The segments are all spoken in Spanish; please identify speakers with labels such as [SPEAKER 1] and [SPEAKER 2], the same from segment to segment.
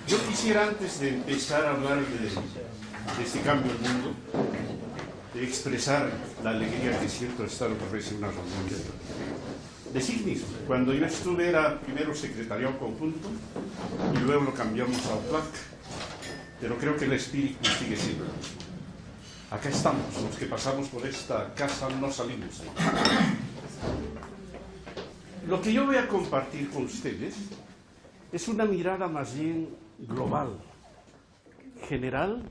[SPEAKER 1] Yo quisiera, antes de empezar a hablar de este cambio del mundo, de expresar la alegría que siento de estar otra vez en una reunión de signos. Cuando yo estuve era primero secretariado conjunto y luego lo cambiamos a OPLAC, pero creo que el espíritu sigue siendo el mismo. Acá estamos, los que pasamos por esta casa no salimos. Lo que yo voy a compartir con ustedes es una mirada más bien global, general,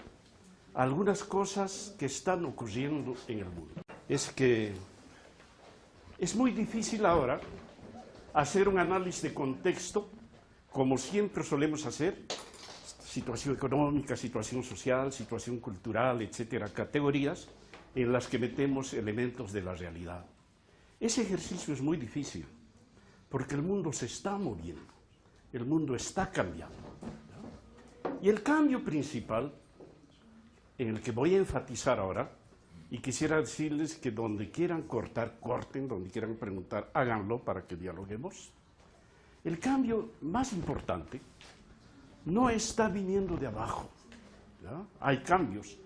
[SPEAKER 1] a algunas cosas que están ocurriendo en el mundo. Es que es muy difícil ahora hacer un análisis de contexto, como siempre solemos hacer, situación económica, situación social, situación cultural, etcétera, categorías en las que metemos elementos de la realidad. Ese ejercicio es muy difícil, porque el mundo se está moviendo, el mundo está cambiando. Y el cambio principal, en el que voy a enfatizar ahora, y quisiera decirles que donde quieran cortar, corten, donde quieran preguntar, háganlo para que dialoguemos. El cambio más importante no está viniendo de abajo, ¿ya? Hay cambios,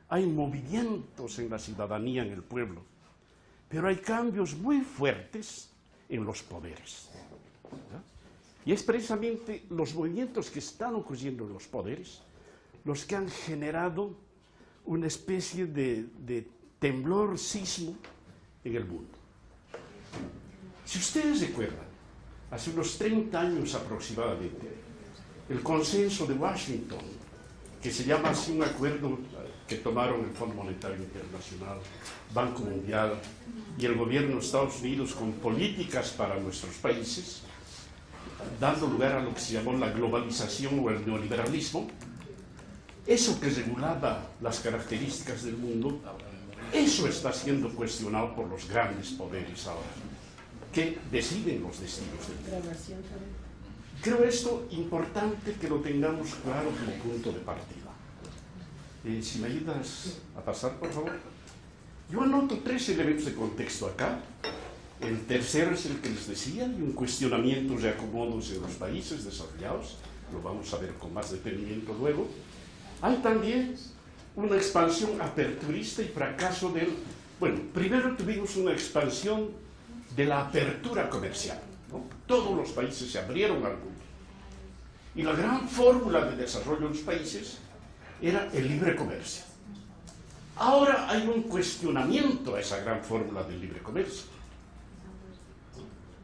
[SPEAKER 1] hay movimientos en la ciudadanía, en el pueblo, pero hay cambios muy fuertes en los poderes, ¿ya? Y es precisamente los movimientos que están ocurriendo en los poderes los que han generado una especie de temblor, sismo en el mundo. Si ustedes recuerdan, hace unos 30 años aproximadamente, el consenso de Washington, que se llama así un acuerdo que tomaron el Fondo Monetario Internacional, Banco Mundial y el gobierno de Estados Unidos con políticas para nuestros países, dando lugar a lo que se llamó la globalización o el neoliberalismo, eso que regulaba las características del mundo, eso está siendo cuestionado por los grandes poderes ahora, que deciden los destinos del mundo. Creo esto importante que lo tengamos claro como punto de partida. Si me ayudas a pasar, por favor. Yo anoto 3 elementos de contexto acá. El tercero es el que les decía, y un cuestionamiento de acomodos en los países desarrollados. Lo vamos a ver con más detenimiento luego. Hay también una expansión aperturista y fracaso del... Bueno, primero tuvimos una expansión de la apertura comercial, ¿no? Todos los países se abrieron al mundo. Y la gran fórmula de desarrollo de los países era el libre comercio. Ahora hay un cuestionamiento a esa gran fórmula del libre comercio.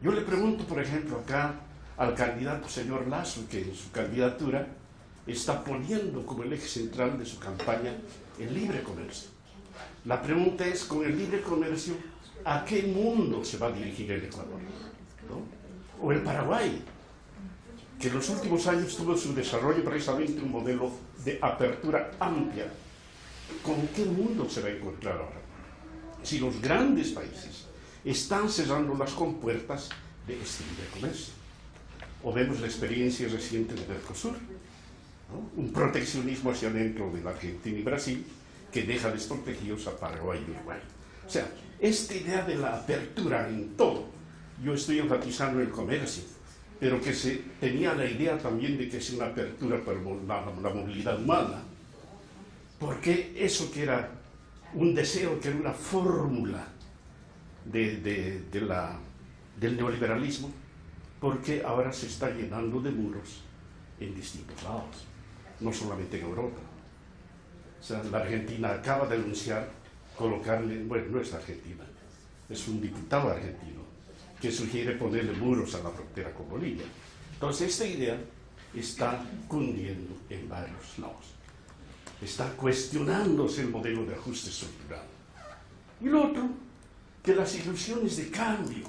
[SPEAKER 1] Yo le pregunto, por ejemplo, acá al candidato señor Lasso, que en su candidatura está poniendo como el eje central de su campaña el libre comercio. La pregunta es, con el libre comercio, ¿a qué mundo se va a dirigir el Ecuador? ¿No? O el Paraguay, que en los últimos años tuvo su desarrollo precisamente un modelo de apertura amplia. ¿Con qué mundo se va a encontrar ahora? Si los grandes países están cerrando las compuertas de este libre comercio. O vemos la experiencia reciente de Mercosur, ¿no? Un proteccionismo hacia dentro de la Argentina y Brasil que deja desprotegidos a Paraguay y Uruguay. O sea, esta idea de la apertura en todo, yo estoy enfatizando el comercio, pero que se tenía la idea también de que es una apertura para la movilidad humana, porque eso que era un deseo, que era una fórmula del neoliberalismo, porque ahora se está llenando de muros en distintos lados, no solamente en Europa. O sea, la Argentina acaba de anunciar colocarle, bueno, no es la Argentina, es un diputado argentino que sugiere ponerle muros a la frontera con Bolivia. Entonces, esta idea está cundiendo en varios lados. Está cuestionándose el modelo de ajuste estructural. Y lo otro, que las ilusiones de cambio,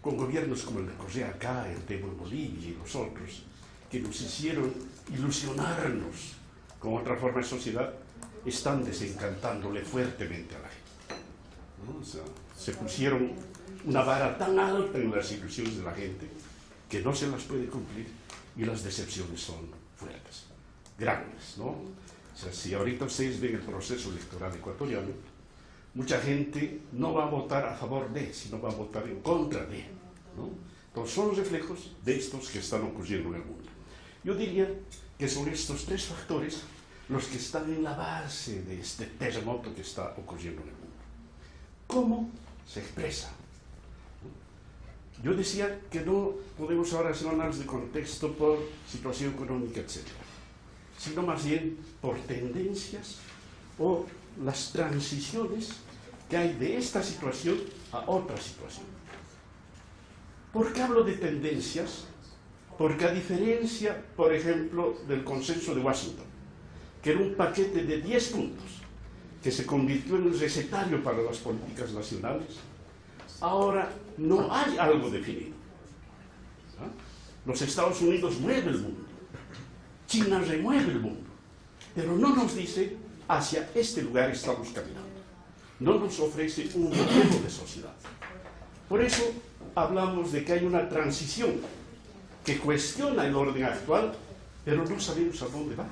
[SPEAKER 1] con gobiernos como el de Correa acá, el de Bolivia y los otros, que nos hicieron ilusionarnos con otra forma de sociedad, están desencantándole fuertemente a la gente, ¿no? O sea, se pusieron una vara tan alta en las ilusiones de la gente que no se las puede cumplir y las decepciones son fuertes, grandes, ¿no? O sea, si ahorita ustedes ven el proceso electoral ecuatoriano, mucha gente no va a votar a favor de, sino va a votar en contra de, ¿no? Entonces son reflejos de estos que están ocurriendo en el mundo. Yo diría que son estos tres factores los que están en la base de este terremoto que está ocurriendo en el mundo. ¿Cómo se expresa? Yo decía que no podemos ahora hacer un análisis de contexto por situación económica, etc., sino más bien por tendencias o las transiciones que hay de esta situación a otra situación. ¿Por qué hablo de tendencias? Porque a diferencia, por ejemplo, del Consenso de Washington, que era un paquete de 10 puntos, que se convirtió en un recetario para las políticas nacionales, ahora no hay algo definido. Los Estados Unidos mueven el mundo, China remueve el mundo, pero no nos dice hacia este lugar estamos caminando. No nos ofrece un modelo de sociedad. Por eso hablamos de que hay una transición que cuestiona el orden actual, pero no sabemos a dónde va.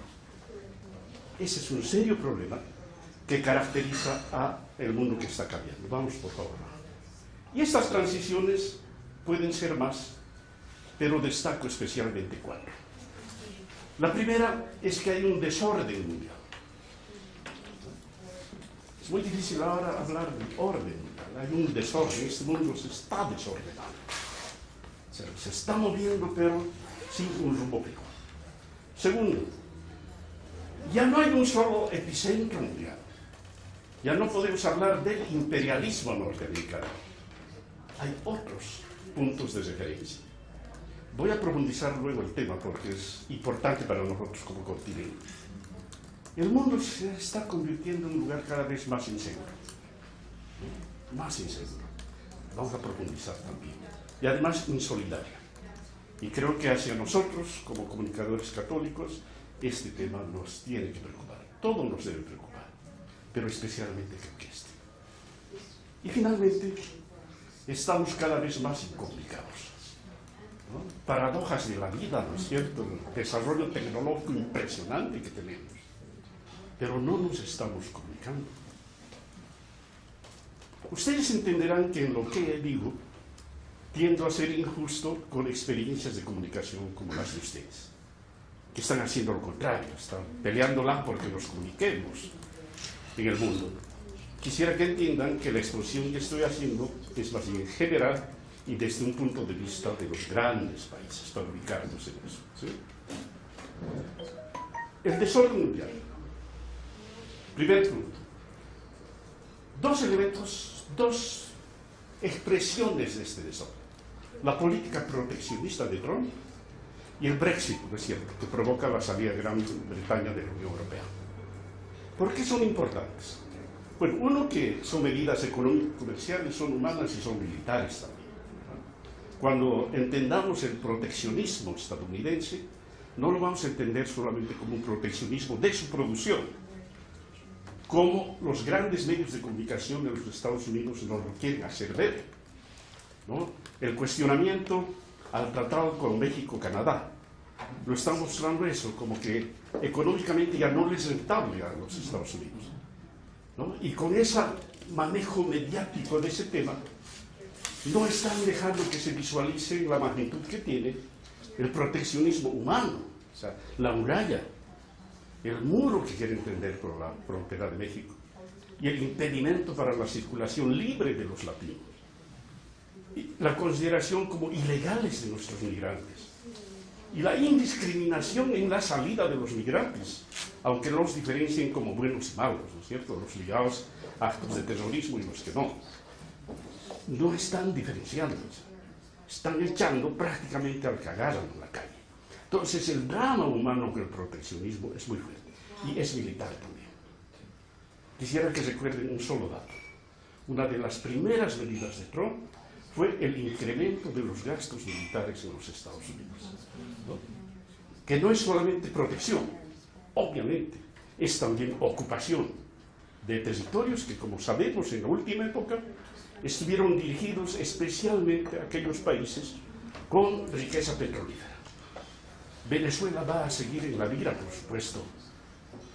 [SPEAKER 1] Ese es un serio problema que caracteriza al mundo que está cambiando. Vamos, por favor. Y estas transiciones pueden ser más, pero destaco especialmente cuatro. La primera es que hay un desorden mundial. Es muy difícil ahora hablar de orden mundial. Hay un desorden, este mundo se está desordenando. Se está moviendo, pero sin un rumbo fijo. Segundo, ya no hay un solo epicentro mundial. Ya no podemos hablar del imperialismo norteamericano. Hay otros puntos de referencia. Voy a profundizar luego el tema porque es importante para nosotros como continente. El mundo se está convirtiendo en un lugar cada vez más inseguro. Más inseguro. Vamos a profundizar también. Y además insolidario. Y creo que hacia nosotros, como comunicadores católicos, este tema nos tiene que preocupar. Todo nos debe preocupar, pero especialmente creo que este. Y finalmente, estamos cada vez más complicados. ¿No? Paradojas de la vida, ¿no es cierto? El desarrollo tecnológico impresionante que tenemos. Pero no nos estamos comunicando. Ustedes entenderán que en lo que digo, tiendo a ser injusto con experiencias de comunicación como las de ustedes, que están haciendo lo contrario, están peleándola porque nos comuniquemos en el mundo. Quisiera que entiendan que la exposición que estoy haciendo es más bien general y desde un punto de vista de los grandes países, para ubicarnos en eso. ¿Sí? El desorden mundial. Primer punto. Dos elementos, dos expresiones de este desorden. La política proteccionista de Trump y el Brexit, ¿no es cierto?, que provoca la salida de Gran Bretaña de la Unión Europea. ¿Por qué son importantes? Bueno, uno, que son medidas económicas, comerciales, son humanas y son militares también. Cuando entendamos el proteccionismo estadounidense, no lo vamos a entender solamente como un proteccionismo de su producción, como los grandes medios de comunicación de los Estados Unidos nos lo quieren hacer ver, ¿no? El cuestionamiento al tratado con México-Canadá lo están mostrando eso, como que económicamente ya no les es rentable a los Estados Unidos, ¿no? Y con ese manejo mediático de ese tema, no están dejando que se visualice la magnitud que tiene el proteccionismo humano, o sea, la muralla, el muro que quieren tender por la frontera de México y el impedimento para la circulación libre de los latinos, y la consideración como ilegales de nuestros migrantes y la indiscriminación en la salida de los migrantes, aunque los diferencien como buenos y malos, ¿no es cierto?, los ligados a actos de terrorismo y los que no. No están diferenciándose, están echando prácticamente al cagado en la calle. Entonces el drama humano con el proteccionismo es muy fuerte y es militar también. Quisiera que recuerden un solo dato. Una de las primeras medidas de Trump fue el incremento de los gastos militares en los Estados Unidos, ¿no? Que no es solamente protección, obviamente, es también ocupación de territorios que, como sabemos, en la última época estuvieron dirigidos especialmente a aquellos países con riqueza petrolífera. Venezuela va a seguir en la vida, por supuesto.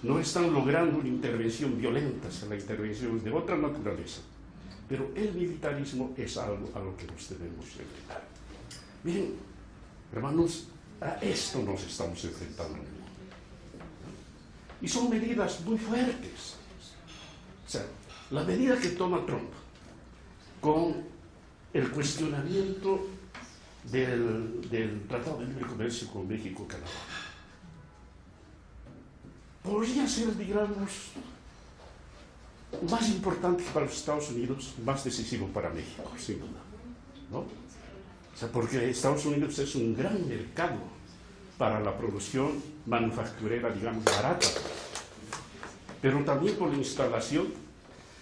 [SPEAKER 1] No están logrando una intervención violenta, es la intervención de otra naturaleza. Pero el militarismo es algo a lo que nos debemos enfrentar. Miren, hermanos, a esto nos estamos enfrentando en el mundo. Y son medidas muy fuertes. O sea, la medida que toma Trump con el cuestionamiento del Tratado de Libre Comercio con México y Canadá podría ser, digamos, más importante para los Estados Unidos, más decisivo para México, sin duda, ¿no? O sea, porque Estados Unidos es un gran mercado para la producción manufacturera, digamos, barata, pero también por la instalación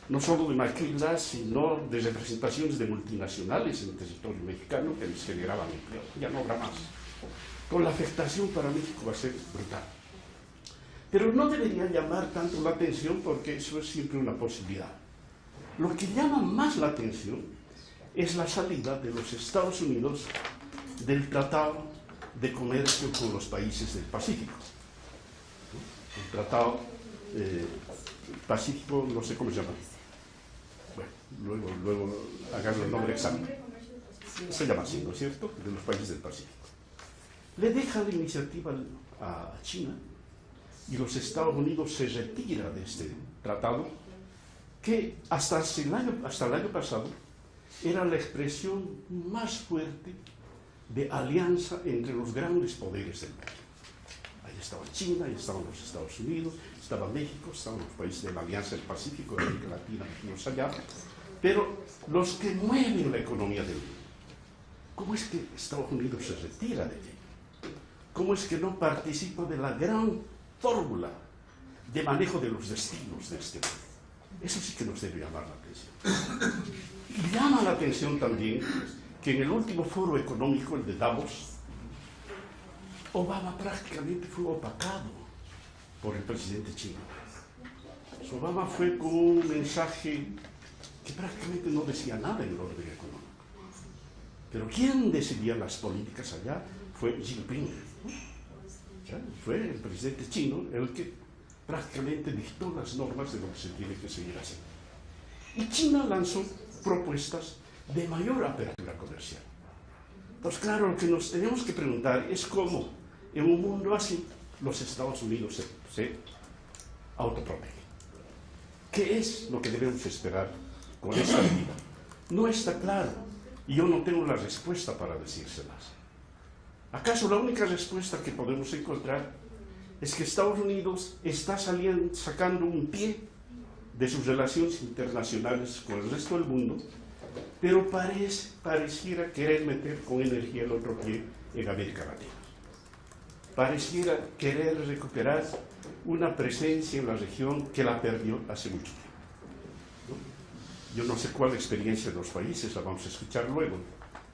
[SPEAKER 1] no solo de maquilas, sino de representaciones de multinacionales en el territorio mexicano que les generaban empleo. Ya no habrá más. Con la afectación para México va a ser brutal. Pero no debería llamar tanto la atención porque eso es siempre una posibilidad. Lo que llama más la atención es la salida de los Estados Unidos del Tratado de Comercio con los países del Pacífico. El Tratado Pacífico, no sé cómo se llama. Bueno, luego agarro el nombre exacto. Se llama así, ¿no es cierto?, de los países del Pacífico. Le deja la iniciativa a China y los Estados Unidos se retira de este tratado que hasta el año pasado era la expresión más fuerte de alianza entre los grandes poderes del mundo. Ahí estaba China, ahí estaban los Estados Unidos, estaba México, estaban los países de la Alianza del Pacífico, de América Latina, más allá, pero los que mueven la economía del mundo. ¿Cómo es que Estados Unidos se retira de ello? ¿Cómo es que no participa de la gran fórmula de manejo de los destinos de este mundo? Eso sí que nos debe llamar la atención. Y llama la atención también que en el último foro económico, el de Davos, Obama prácticamente fue opacado por el presidente chino. Obama fue con un mensaje que prácticamente no decía nada en el orden económico. Pero quien decidía las políticas allá fue Xi Jinping. Fue el presidente chino el que prácticamente dictó las normas de lo que se tiene que seguir haciendo. Y China lanzó propuestas de mayor apertura comercial. Pues claro, lo que nos tenemos que preguntar es cómo en un mundo así los Estados Unidos se autoprotegen. ¿Qué es lo que debemos esperar con esta medida? No está claro y yo no tengo la respuesta para decírselas. ¿Acaso la única respuesta que podemos encontrar es que Estados Unidos está sacando un pie de sus relaciones internacionales con el resto del mundo, pero pareciera querer meter con energía el otro pie en América Latina? Pareciera querer recuperar una presencia en la región que la perdió hace mucho tiempo. Yo no sé cuál experiencia de los países, la vamos a escuchar luego,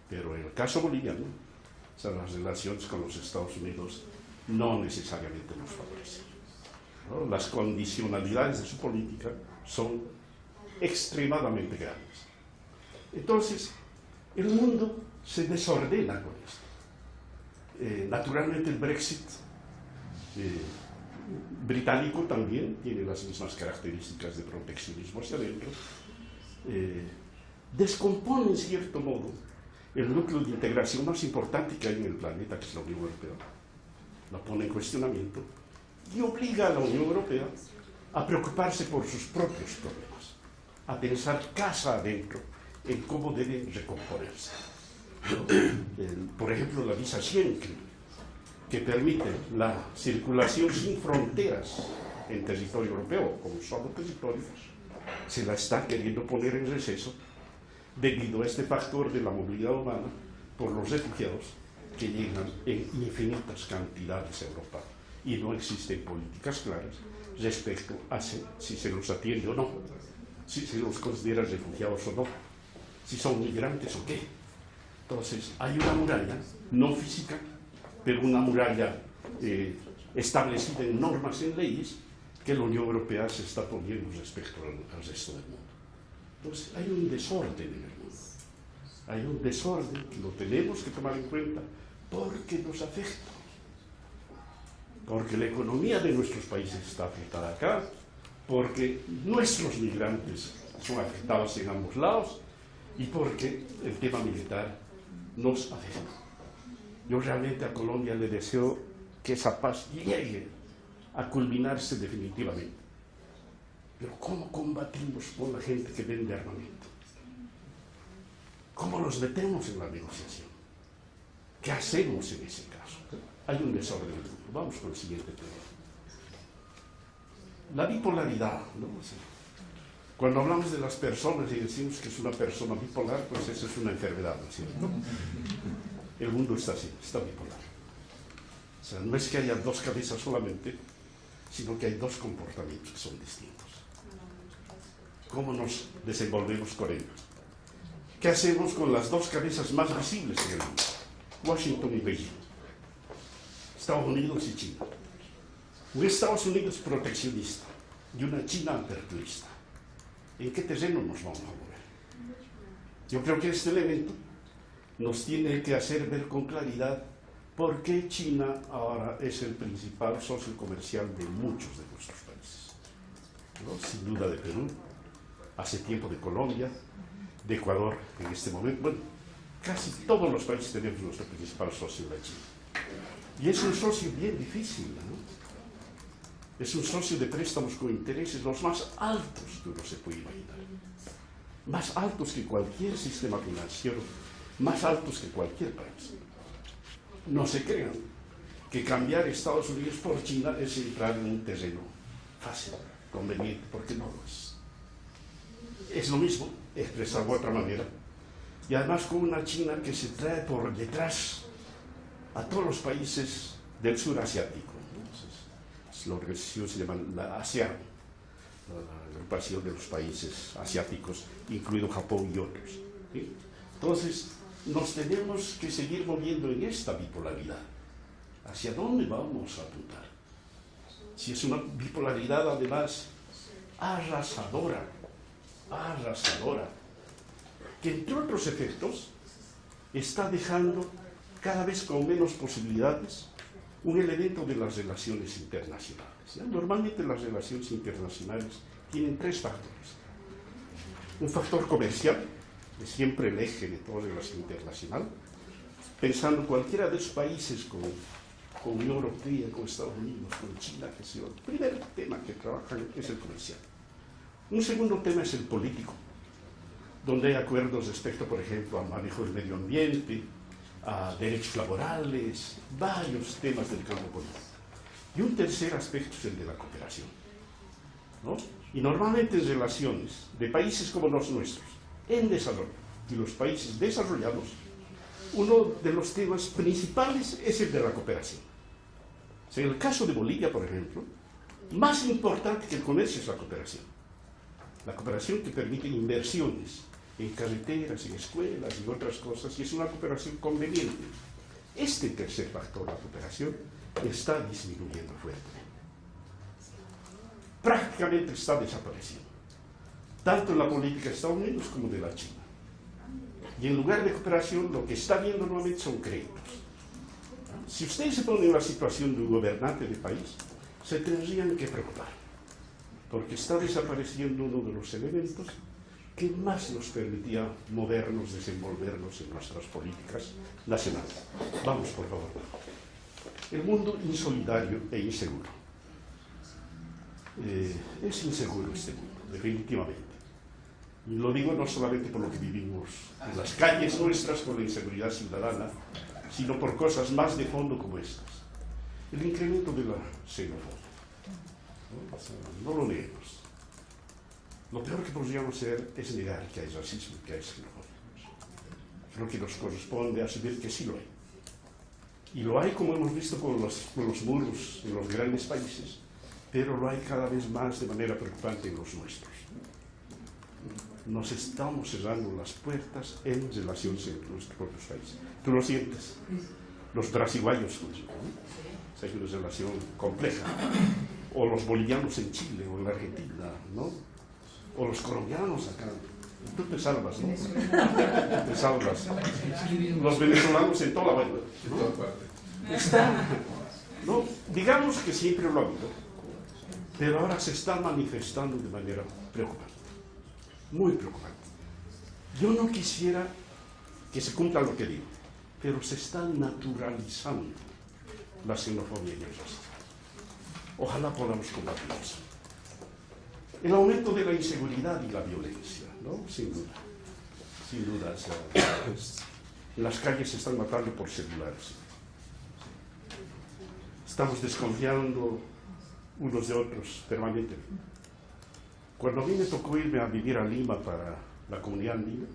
[SPEAKER 1] pero en el caso boliviano, o sea, las relaciones con los Estados Unidos no necesariamente nos favorecen, ¿no? Las condicionalidades de su política son extremadamente grandes. Entonces, el mundo se desordena con esto. Naturalmente el Brexit británico también tiene las mismas características de proteccionismo hacia adentro. Descompone en cierto modo el núcleo de integración más importante que hay en el planeta, que es la Unión Europea. La pone en cuestionamiento y obliga a la Unión Europea a preocuparse por sus propios problemas, a pensar casa adentro en cómo deben recomponerse. Por ejemplo, la visa Schengen, que permite la circulación sin fronteras en territorio europeo, como solo territorios, se la está queriendo poner en receso debido a este factor de la movilidad humana por los refugiados que llegan en infinitas cantidades a Europa y no existen políticas claras respecto a si se los atiende o no, si se los considera refugiados o no, si son migrantes o qué. Entonces, hay una muralla, no física, pero una muralla establecida en normas, en leyes, que la Unión Europea se está poniendo respecto al resto del mundo. Entonces, hay un desorden en el mundo. Hay un desorden que lo tenemos que tomar en cuenta porque nos afecta. Porque la economía de nuestros países está afectada acá, porque nuestros migrantes son afectados en ambos lados y porque el tema militar nos afecta. Yo realmente a Colombia le deseo que esa paz llegue a culminarse definitivamente. Pero ¿cómo combatimos con la gente que vende armamento? ¿Cómo los metemos en la negociación? ¿Qué hacemos en ese caso? Hay un desorden. Vamos con el siguiente tema. La bipolaridad, ¿no? Cuando hablamos de las personas y decimos que es una persona bipolar, pues eso es una enfermedad, ¿no es cierto? El mundo está así, está bipolar. O sea, no es que haya dos cabezas solamente, sino que hay dos comportamientos que son distintos. ¿Cómo nos desenvolvemos con ellos? ¿Qué hacemos con las dos cabezas más visibles en el mundo? Washington y Beijing. Estados Unidos y China. Un Estados Unidos proteccionista y una China aperturista. ¿En qué terreno nos vamos a mover? Yo creo que este elemento nos tiene que hacer ver con claridad por qué China ahora es el principal socio comercial de muchos de nuestros países, ¿no? Sin duda de Perú, hace tiempo de Colombia, de Ecuador en este momento. Bueno, casi todos los países tenemos nuestro principal socio en la China. Y es un socio bien difícil, ¿no? Es un socio de préstamos con intereses los más altos que uno se puede imaginar. Más altos que cualquier sistema financiero, más altos que cualquier país. No se crean que cambiar Estados Unidos por China es entrar en un terreno fácil, conveniente, porque no lo es. Es lo mismo, expresado de otra manera, y además con una China que se trae por detrás a todos los países del sur asiático. La organización se llama la ASEAN, la agrupación de los países asiáticos, incluido Japón y otros. ¿Sí? Entonces, nos tenemos que seguir moviendo en esta bipolaridad. ¿Hacia dónde vamos a apuntar? Si es una bipolaridad, además, arrasadora, que entre otros efectos está dejando cada vez con menos posibilidades un elemento de las relaciones internacionales. ¿Ya? Normalmente las relaciones internacionales tienen tres factores. Un factor comercial, es siempre el eje de toda relación internacional, pensando cualquiera de los países con Unión Europea, con Estados Unidos, con China, que sea el primer tema que trabajan es el comercial. Un segundo tema es el político, donde hay acuerdos respecto, por ejemplo, al manejo del medio ambiente, a derechos laborales, varios temas del campo político. Y un tercer aspecto es el de la cooperación, ¿no? Y normalmente en relaciones de países como los nuestros, en desarrollo, y los países desarrollados, uno de los temas principales es el de la cooperación. O sea, en el caso de Bolivia, por ejemplo, más importante que el comercio es la cooperación. La cooperación que permite inversiones en carreteras, en escuelas y otras cosas, y es una cooperación conveniente. Este tercer factor, la cooperación, está disminuyendo fuertemente. Prácticamente está desapareciendo, tanto en la política de Estados Unidos como de la China. Y en lugar de cooperación, lo que está viendo nuevamente son créditos. Si ustedes se ponen en la situación de un gobernante de país, se tendrían que preocupar, porque está desapareciendo uno de los elementos que más nos permitía movernos, desenvolvernos en nuestras políticas nacionales. Vamos, por favor. El mundo insolidario e inseguro. Es inseguro este mundo, definitivamente. Y lo digo no solamente por lo que vivimos en las calles nuestras con la inseguridad ciudadana, sino por cosas más de fondo como estas. El incremento de la xenofobia. No lo neguemos. Lo peor que podríamos hacer es negar que hay racismo, que hay xenofobia. Creo que nos corresponde asumir que sí lo hay. Y lo hay, como hemos visto, con los muros en los grandes países, pero lo hay cada vez más de manera preocupante en los nuestros. Nos estamos cerrando las puertas en relaciones entre nuestros propios países. Tú lo sientes. Los brasileños, ¿no? Hay una relación compleja. O los bolivianos en Chile o en la Argentina, ¿no? O los colombianos acá. Tú te salvas, ¿no? Te salvas. Los venezolanos en toda la vaina, ¿no? Está, ¿no? Digamos que siempre lo ha habido, pero ahora se está manifestando de manera preocupante. Muy preocupante. Yo no quisiera que se cumpla lo que digo, pero se está naturalizando la xenofobia y el racismo. Ojalá podamos combatir eso. El aumento de la inseguridad y la violencia, ¿no? Sin duda. Sin duda. O sea, pues, en las calles se están matando por celulares. Estamos desconfiando unos de otros permanentemente. Cuando a mí me tocó irme a vivir a Lima para la comunidad andina,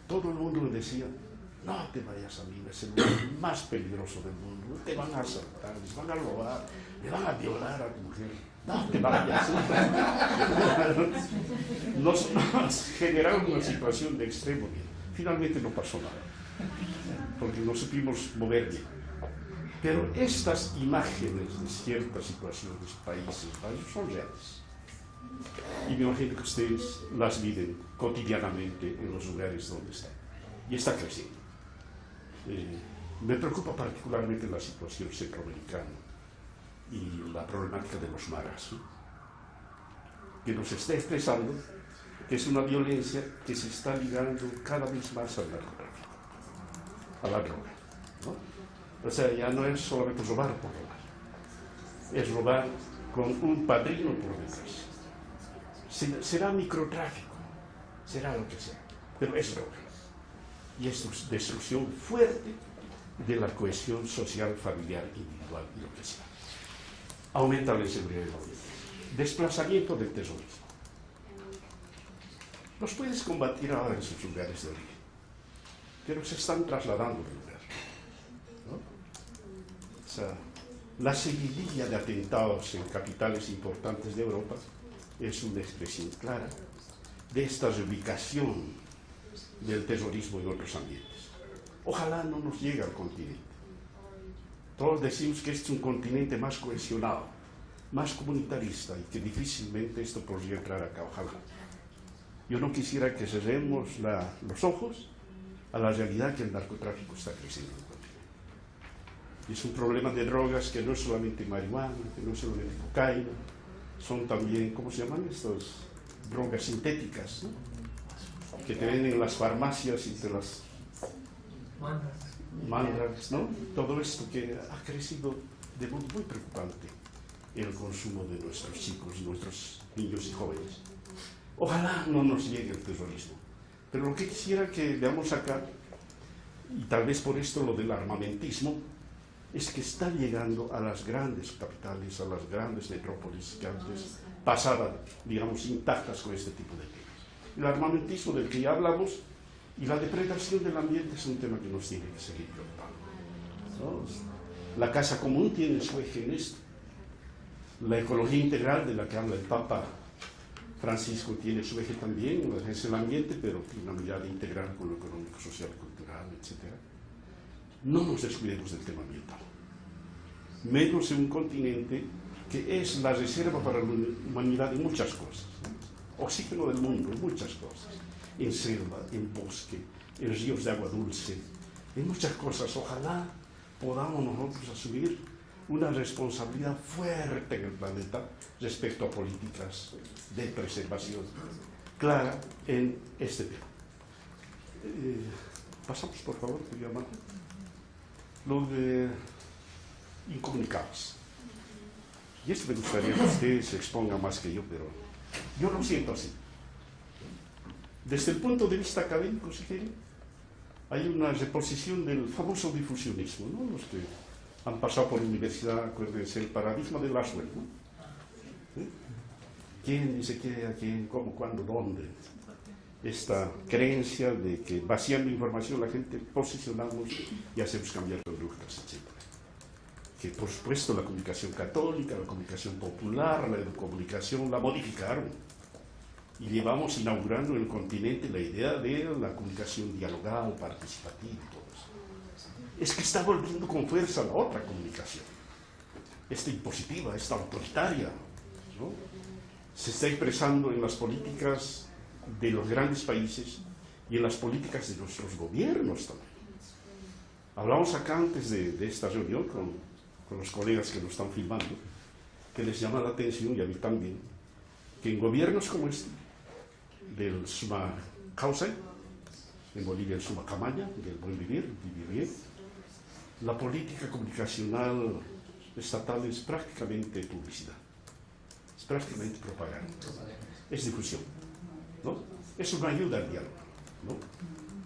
[SPEAKER 1] todo el mundo me decía: no te vayas a Lima, es el lugar más peligroso del mundo, te van a asaltar, les van a robar, le van a violar a tu mujer, no te vayas. Nos generaron una situación de extremo miedo. Finalmente no pasó nada, porque no supimos mover bien. Pero estas imágenes de ciertas situaciones, países, son reales. Y me imagino que ustedes las viven cotidianamente en los lugares donde están. Y está creciendo. Me preocupa particularmente la situación centroamericana y la problemática de los maras, ¿no? Que nos está expresando que es una violencia que se está ligando cada vez más al narcotráfico, a la droga, ¿no? O sea, ya no es solamente robar por robar, es robar con un padrino por detrás. Será microtráfico, será lo que sea, pero es droga. Y es destrucción fuerte de la cohesión social, familiar, individual y lo que sea. Aumenta la inseguridad y la violencia. Desplazamiento del terrorismo. Los puedes combatir ahora en sus lugares de origen, pero se están trasladando de lugar, ¿no? O sea, la seguidilla de atentados en capitales importantes de Europa es una expresión clara de esta reubicación del terrorismo en otros ambientes. Ojalá no nos llegue al continente. Todos decimos que este es un continente más cohesionado, más comunitarista, y que difícilmente esto podría entrar acá, ojalá. Yo no quisiera que cerremos los ojos a la realidad que el narcotráfico está creciendo en el continente. Es un problema de drogas que no es solamente marihuana, que no es solamente cocaína, son también, ¿cómo se llaman estas drogas sintéticas, ¿no? Que te venden en las farmacias y te las mandas, ¿no? Todo esto que ha crecido de modo muy preocupante en el consumo de nuestros chicos, nuestros niños y jóvenes. Ojalá no nos llegue el terrorismo, pero lo que quisiera que veamos acá, y tal vez por esto lo del armamentismo, es que está llegando a las grandes capitales, a las grandes metrópolis que antes pasaban, digamos, intactas con este tipo de temas. El armamentismo del que ya hablamos y la depredación del ambiente es un tema que nos tiene que seguir preocupando, ¿no? La casa común tiene su eje en esto. La ecología integral de la que habla el Papa Francisco tiene su eje también, es el ambiente, pero tiene una mirada integral con lo económico, social, cultural, etc. No nos descuidemos del tema ambiental, menos en un continente que es la reserva para la humanidad en muchas cosas, ¿no? Oxígeno del mundo, en muchas cosas, en selva, en bosque, en ríos de agua dulce, en muchas cosas. Ojalá podamos nosotros asumir una responsabilidad fuerte en el planeta respecto a políticas de preservación clara en este tema. Pasamos, por favor, querido Amado. Lo de incomunicados. Y esto me gustaría que ustedes se expongan más que yo, pero yo lo siento así. Desde el punto de vista académico, si quieren, hay una reposición del famoso difusionismo, ¿no? Los que han pasado por la universidad, acuérdense, el paradigma de Laswell, ¿no? ¿Sí? ¿Quién dice qué, a quién, cómo, cuándo, dónde? Esta creencia de que vaciando información la gente posicionamos y hacemos cambiar conductas, etc. Que por supuesto la comunicación católica, la comunicación popular, la comunicación la modificaron. Y llevamos inaugurando en el continente la idea de la comunicación dialogal, participativa y todo eso. Es que está volviendo con fuerza la otra comunicación, esta impositiva, esta autoritaria, ¿no? Se está expresando en las políticas de los grandes países y en las políticas de nuestros gobiernos también. Hablamos acá antes de esta reunión con los colegas que nos están filmando, que les llama la atención, y a mí también, que en gobiernos como este, del Suma Causa, en Bolivia el Suma Camaña, del Buen Vivir, Vivir Bien, la política comunicacional estatal es prácticamente publicidad, es prácticamente propaganda, es difusión, ¿no? Eso no ayuda al diálogo, ¿no?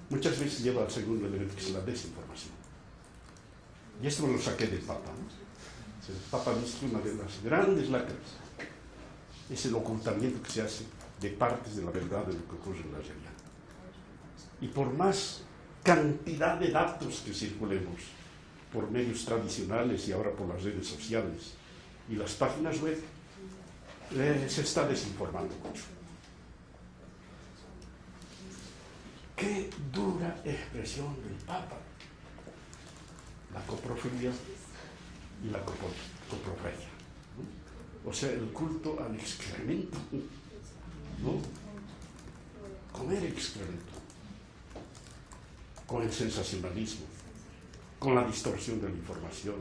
[SPEAKER 1] Muchas veces lleva al segundo elemento, que es la desinformación. Y esto me lo saqué del Papa, ¿no? El Papa dice una de las grandes lacras es el ocultamiento que se hace de partes de la verdad de lo que ocurre en la realidad. Y por más cantidad de datos que circulemos por medios tradicionales y ahora por las redes sociales y las páginas web, se está desinformando mucho. Qué dura expresión del Papa, la coprofilia y la coprofagia, ¿no? O sea, el culto al excremento, ¿no? Comer excremento, con el sensacionalismo, con la distorsión de la información,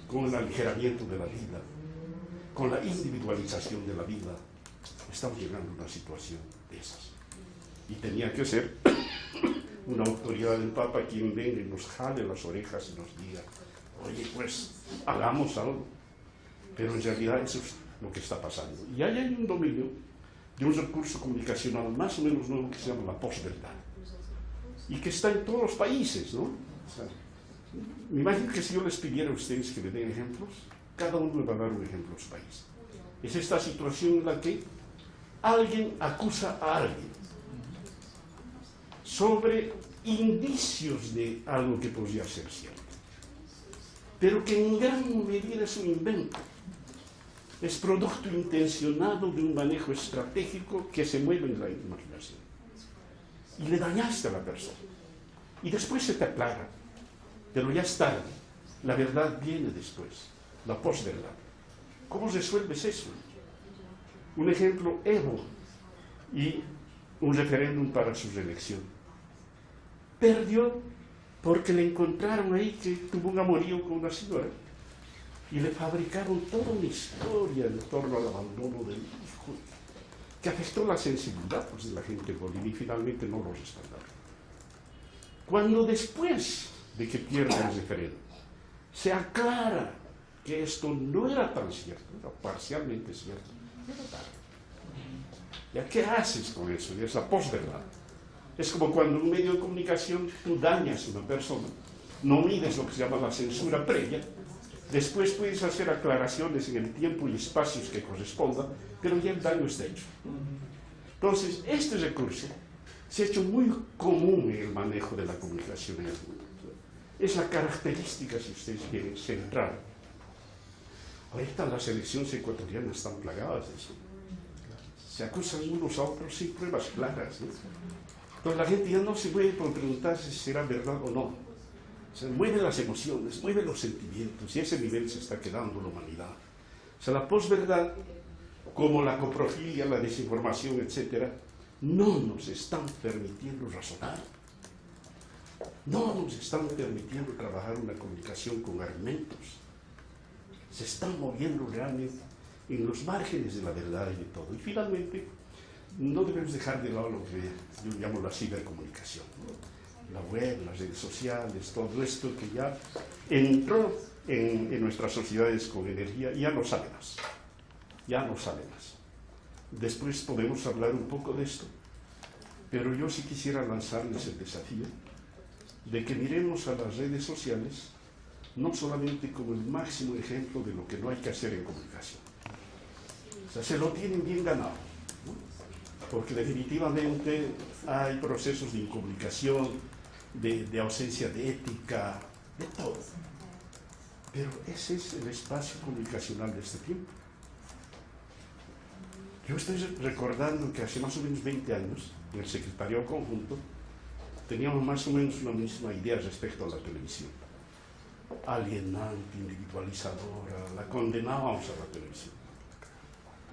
[SPEAKER 1] con el aligeramiento de la vida, con la individualización de la vida. Estamos llegando a una situación de esas. Y tenía que ser una autoridad del Papa quien venga y nos jale las orejas y nos diga: oye, pues, hagamos algo. Pero en realidad eso es lo que está pasando. Y ahí hay un dominio de un recurso comunicacional más o menos nuevo que se llama la posverdad. Y que está en todos los países, ¿no? O sea, me imagino que si yo les pidiera a ustedes que me den ejemplos, cada uno me va a dar un ejemplo en su país. Es esta situación en la que alguien acusa a alguien sobre indicios de algo que podría ser cierto, pero que en gran medida es un invento. Es producto intencionado de un manejo estratégico que se mueve en la imaginación. Y le dañaste a la persona. Y después se te aclara. Pero ya es tarde. La verdad viene después. La posverdad. ¿Cómo resuelves eso? Un ejemplo, Evo y un referéndum para su reelección. Perdió porque le encontraron ahí que tuvo un amorío con una señora. Y le fabricaron toda una historia en torno al abandono del hijo, que afectó la sensibilidad pues, de la gente en Bolivia y finalmente no lo respaldaron. Cuando después de que pierde el referéndum, se aclara que esto no era tan cierto, era parcialmente cierto, era tarde. ¿Ya qué haces con eso? Y es la posverdad. Es como cuando en un medio de comunicación tú dañas a una persona, no mides lo que se llama la censura previa. Después puedes hacer aclaraciones en el tiempo y espacios que correspondan, pero ya el daño está hecho. Entonces, este recurso se ha hecho muy común en el manejo de la comunicación en el mundo. Es la característica, si ustedes quieren, central. Ahorita las elecciones ecuatorianas están plagadas de eso. Se acusan unos a otros sin pruebas claras, ¿no? Entonces la gente ya no se mueve por preguntarse si será verdad o no. O sea, mueve las emociones, mueve los sentimientos, y a ese nivel se está quedando la humanidad. O sea, la posverdad, como la coprofilia, la desinformación, etc., no nos están permitiendo razonar. No nos están permitiendo trabajar una comunicación con argumentos. Se están moviendo realmente en los márgenes de la verdad y de todo. Y finalmente, no debemos dejar de lado lo que yo llamo la cibercomunicación, ¿no? La web, las redes sociales, todo esto que ya entró en nuestras sociedades con energía, ya no sale más. Ya no sale más. Después podemos hablar un poco de esto, pero yo sí quisiera lanzarles el desafío de que miremos a las redes sociales no solamente como el máximo ejemplo de lo que no hay que hacer en comunicación. O sea, se lo tienen bien ganado, ¿no? Porque definitivamente hay procesos de incomunicación, de ausencia de ética, de todo. Pero ese es el espacio comunicacional de este tiempo. Yo estoy recordando que hace más o menos 20 años, en el Secretariado Conjunto, teníamos más o menos una misma idea respecto a la televisión. Alienante, individualizadora, la condenábamos a la televisión.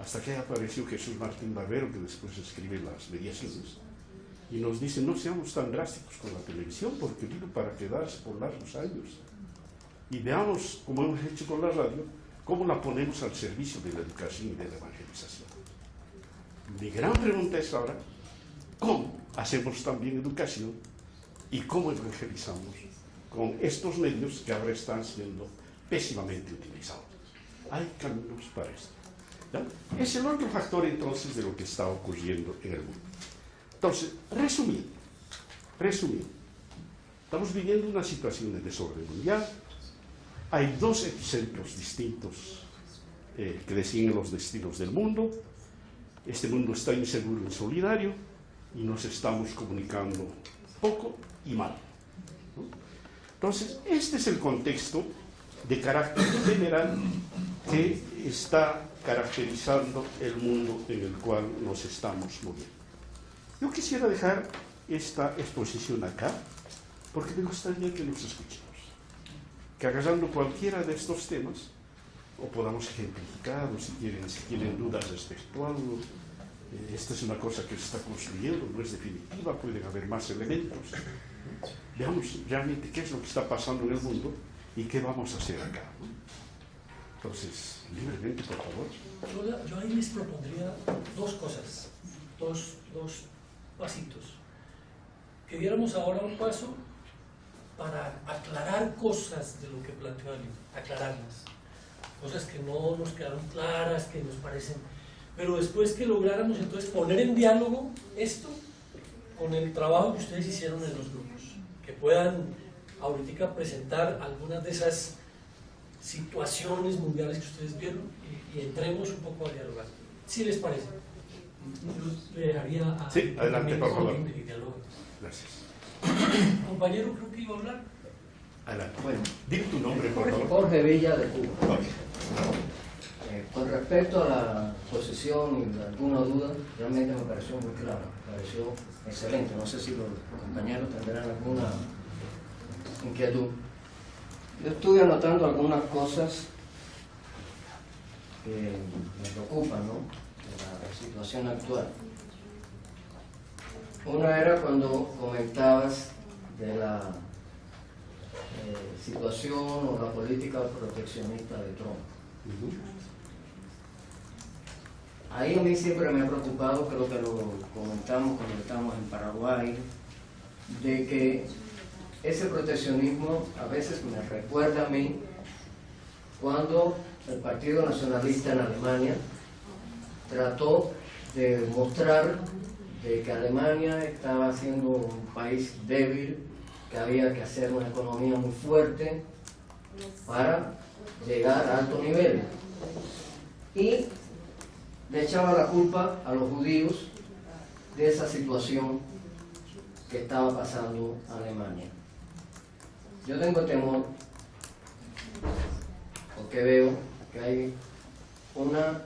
[SPEAKER 1] Hasta que apareció Jesús Martín Barbero, que después escribe las mediaciones, y nos dice: no seamos tan drásticos con la televisión, porque vino para quedarse por largos años. Y veamos, como hemos hecho con la radio, cómo la ponemos al servicio de la educación y de la evangelización. Mi gran pregunta es ahora, ¿cómo hacemos también educación y cómo evangelizamos con estos medios que ahora están siendo pésimamente utilizado. Hay caminos para esto. ¿Ya? Es el otro factor entonces de lo que está ocurriendo en el mundo. Entonces, resumiendo, estamos viviendo una situación de desorden mundial. Hay dos epicentros distintos que definen los destinos del mundo. Este mundo está inseguro, insolidario, y nos estamos comunicando poco y mal, ¿no? Entonces, este es el contexto de carácter general que está caracterizando el mundo en el cual nos estamos moviendo. Yo quisiera dejar esta exposición acá, porque me gustaría que nos escuchemos, que agarrando cualquiera de estos temas, o podamos ejemplificar, o si tienen dudas respecto a algo, esta es una cosa que se está construyendo, no es definitiva, pueden haber más elementos. Veamos realmente qué es lo que está pasando en el mundo y qué vamos a hacer acá, ¿no? Entonces, libremente, por favor.
[SPEAKER 2] Yo ahí les propondría dos cosas, dos pasitos. Que diéramos ahora un paso para aclarar cosas de lo que planteó Ali, aclararlas. Cosas que no nos quedaron claras, que nos parecen... Pero después que lográramos entonces poner en diálogo esto con el trabajo que ustedes hicieron en los grupos, que puedan ahorita presentar algunas de esas situaciones mundiales que ustedes vieron y entremos un poco a dialogar. ¿Sí les parece? Yo le dejaría a...
[SPEAKER 1] Sí, adelante, por favor.
[SPEAKER 2] Gracias. Compañero, creo que iba a hablar.
[SPEAKER 1] Adelante.
[SPEAKER 3] Bueno,
[SPEAKER 1] dime tu nombre, por favor.
[SPEAKER 3] Jorge Villa, de Cuba.
[SPEAKER 1] Jorge.
[SPEAKER 3] Con respecto a la posición y alguna duda, realmente me pareció muy clara, me pareció excelente. No sé si los compañeros tendrán alguna inquietud. Yo estuve anotando algunas cosas que me preocupan, ¿no?, de la situación actual. Una era cuando comentabas de la situación o la política proteccionista de Trump. Ahí a mí siempre me ha preocupado, creo que lo comentamos cuando estábamos en Paraguay, de que ese proteccionismo a veces me recuerda a mí cuando el Partido Nacionalista en Alemania trató de mostrar de que Alemania estaba siendo un país débil, que había que hacer una economía muy fuerte para llegar a alto nivel. Y le echaba la culpa a los judíos de esa situación que estaba pasando Alemania. Yo tengo temor porque veo que hay una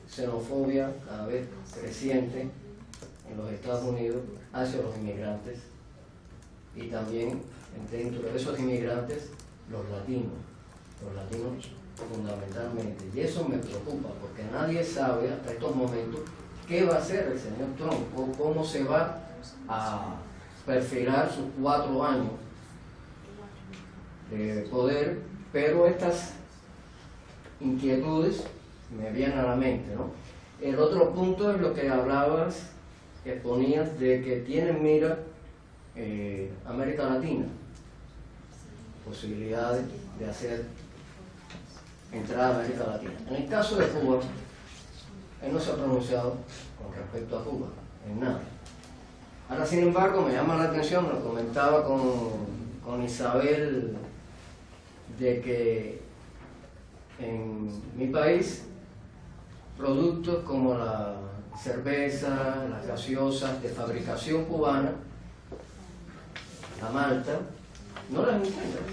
[SPEAKER 3] xenofobia cada vez creciente en los Estados Unidos hacia los inmigrantes y también dentro de esos inmigrantes los latinos fundamentalmente. Y eso me preocupa porque nadie sabe hasta estos momentos qué va a hacer el señor Trump o cómo se va a perfilar sus 4 años de poder, pero estas inquietudes me vienen a la mente, ¿no? El otro punto es lo que hablabas, que ponías de que tienen mira América Latina, posibilidades de hacer entrada a América Latina. En el caso de Cuba, él no se ha pronunciado con respecto a Cuba, en nada. Ahora, sin embargo, me llama la atención, lo comentaba con Isabel, de que en mi país productos como la cerveza, las gaseosas de fabricación cubana, la malta, no las encuentran,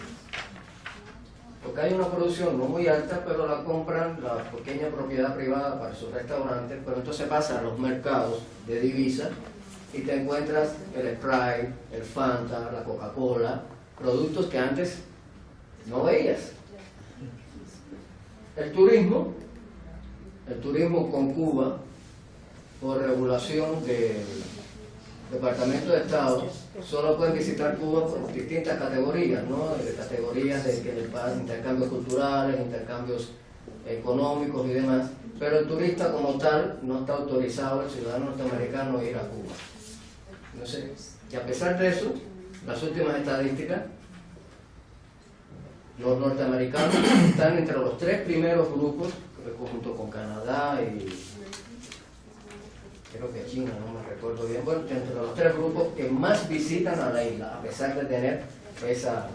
[SPEAKER 3] porque hay una producción no muy alta, pero la compran la pequeña propiedad privada para sus restaurantes, pero entonces pasa a los mercados de divisas y te encuentras el Sprite, el Fanta, la Coca-Cola, productos que antes no veías. El turismo con Cuba, por regulación del Departamento de Estado, solo pueden visitar Cuba por distintas categorías, ¿no? Categorías de que les pagan intercambios culturales, intercambios económicos y demás, pero el turista como tal no está autorizado, el ciudadano norteamericano, a ir a Cuba. No sé, y a pesar de eso, las últimas estadísticas Los norteamericanos están entre los 3 primeros grupos, junto con Canadá y creo que China, no me recuerdo bien, bueno, entre los 3 grupos que más visitan a la isla, a pesar de tener esa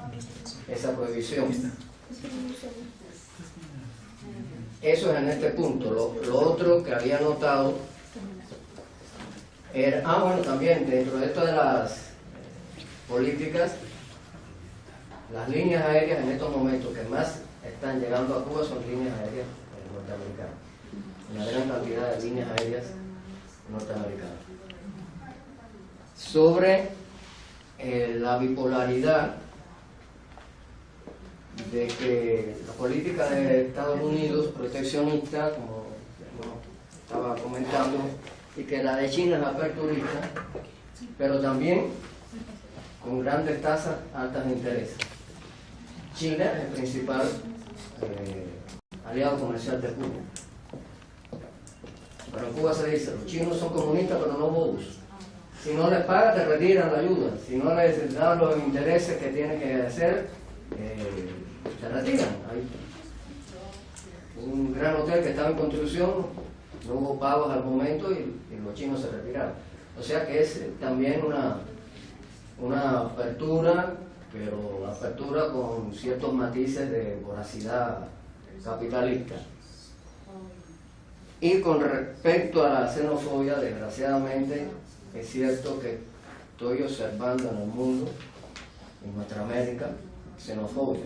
[SPEAKER 3] prohibición. Eso es en este punto. Lo otro que había notado era, bueno, también dentro de esto de las políticas, las líneas aéreas en estos momentos que más están llegando a Cuba son líneas aéreas norteamericanas. Una gran cantidad de líneas aéreas norteamericanas. Sobre la bipolaridad de que la política de Estados Unidos proteccionista, como estaba comentando, y que la de China es aperturista, pero también con grandes tasas altas de interés. China es el principal aliado comercial de Cuba. Pero en Cuba se dice, los chinos son comunistas pero no bobos. Si no les paga, te retiran la ayuda. Si no les dan los intereses que tienen que hacer, te retiran. Hay un gran hotel que estaba en construcción, no hubo pagos al momento y los chinos se retiraron. O sea que es también una apertura, pero apertura con ciertos matices de voracidad capitalista. Y con respecto a la xenofobia, desgraciadamente, es cierto que estoy observando en el mundo, en nuestra América, xenofobia.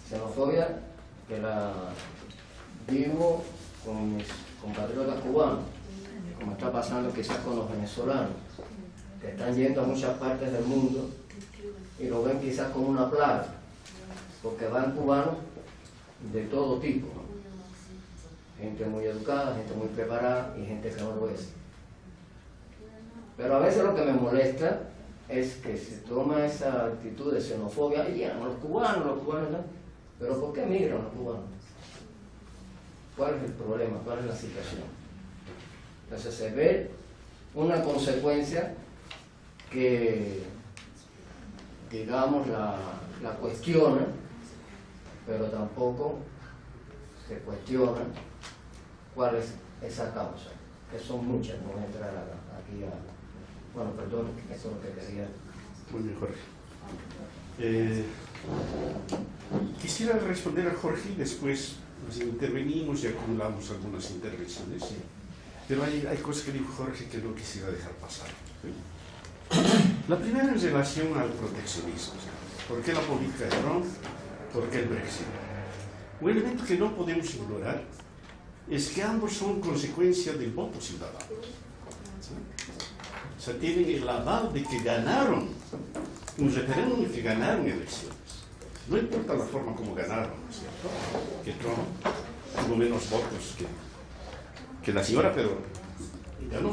[SPEAKER 3] Xenofobia que la vivo con mis compatriotas cubanos, como está pasando quizás con los venezolanos, que están yendo a muchas partes del mundo y lo ven quizás como una plaga, porque van cubanos de todo tipo, ¿no? Gente muy educada, gente muy preparada y gente que no lo es. Pero a veces lo que me molesta es que se toma esa actitud de xenofobia y llegan los cubanos, ¿no? Pero ¿por qué emigran los cubanos? ¿Cuál es el problema? ¿Cuál es la situación? Entonces se ve una consecuencia que, digamos, la cuestiona, pero tampoco se cuestiona cuál es esa causa, que son muchas, no voy a entrar aquí a... Bueno, perdón, eso es lo que quería.
[SPEAKER 1] Muy bien, Jorge. Quisiera responder a Jorge y después pues, intervenimos y acumulamos algunas intervenciones. ¿Sí? Pero hay cosas que dijo Jorge que no quisiera dejar pasar. ¿Sí? La primera en relación al proteccionismo. ¿Por qué la política de Trump? ¿Por qué el Brexit? Un elemento que no podemos ignorar es que ambos son consecuencia del voto ciudadano. ¿Sí? O sea, tienen el aval de que ganaron un referéndum y que ganaron elecciones. No importa la forma como ganaron, ¿no es cierto? Que Trump tuvo menos votos que la señora, pero ganó.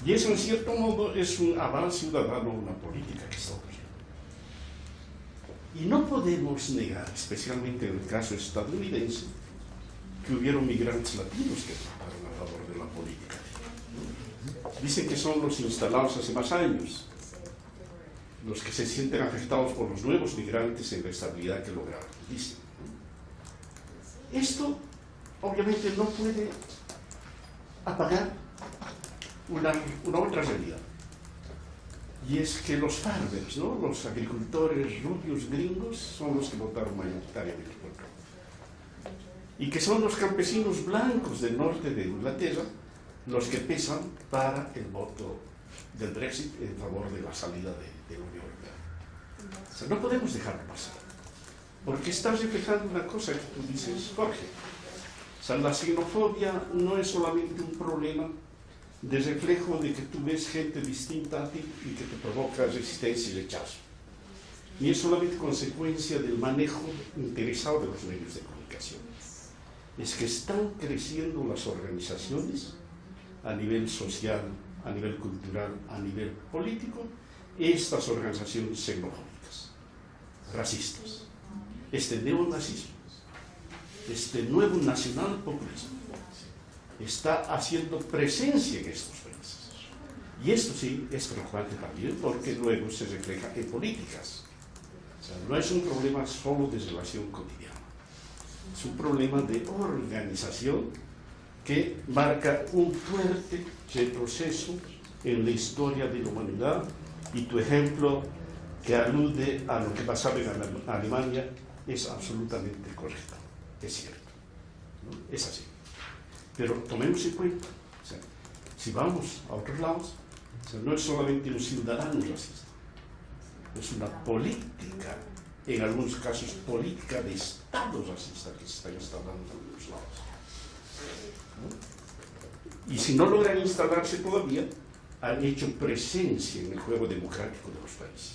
[SPEAKER 1] Y eso, en cierto modo, es un aval ciudadano a una política que está ocurriendo. Y no podemos negar, especialmente en el caso estadounidense, que hubieron migrantes latinos que votaron a favor de la política. Dicen que son los instalados hace más años, los que se sienten afectados por los nuevos migrantes en la estabilidad que lograron, dicen. Esto, obviamente, no puede apagar una otra realidad. Y es que los farmers, ¿no? Los agricultores rubios gringos, son los que votaron mayoritariamente por Trump. Y que son los campesinos blancos del norte de Inglaterra los que pesan para el voto del Brexit en favor de la salida de la Unión Europea. O sea, no podemos dejarlo pasar, porque estás reflejando una cosa que tú dices, Jorge. O sea, la xenofobia no es solamente un problema de reflejo de que tú ves gente distinta a ti y que te provoca resistencia y rechazo. Ni es solamente consecuencia del manejo interesado de los medios de comunicación. Es que están creciendo las organizaciones a nivel social, a nivel cultural, a nivel político, estas organizaciones xenofóbicas, racistas, este neonazismo, este nuevo nacionalpopulismo, está haciendo presencia en estos países. Y esto sí es preocupante también porque luego se refleja en políticas. O O sea, no es un problema solo de relación cotidiana, es un problema de organización que marca un fuerte retroceso en la historia de la humanidad, y tu ejemplo que alude a lo que pasaba en Alemania es absolutamente correcto, es cierto, ¿no? Es así. Pero tomemos en cuenta, o sea, si vamos a otros lados, o sea, no es solamente un ciudadano racista, es una política, en algunos casos política de Estado racista que se está instalando en algunos lados, ¿no? Y si no logran instalarse todavía, han hecho presencia en el juego democrático de los países.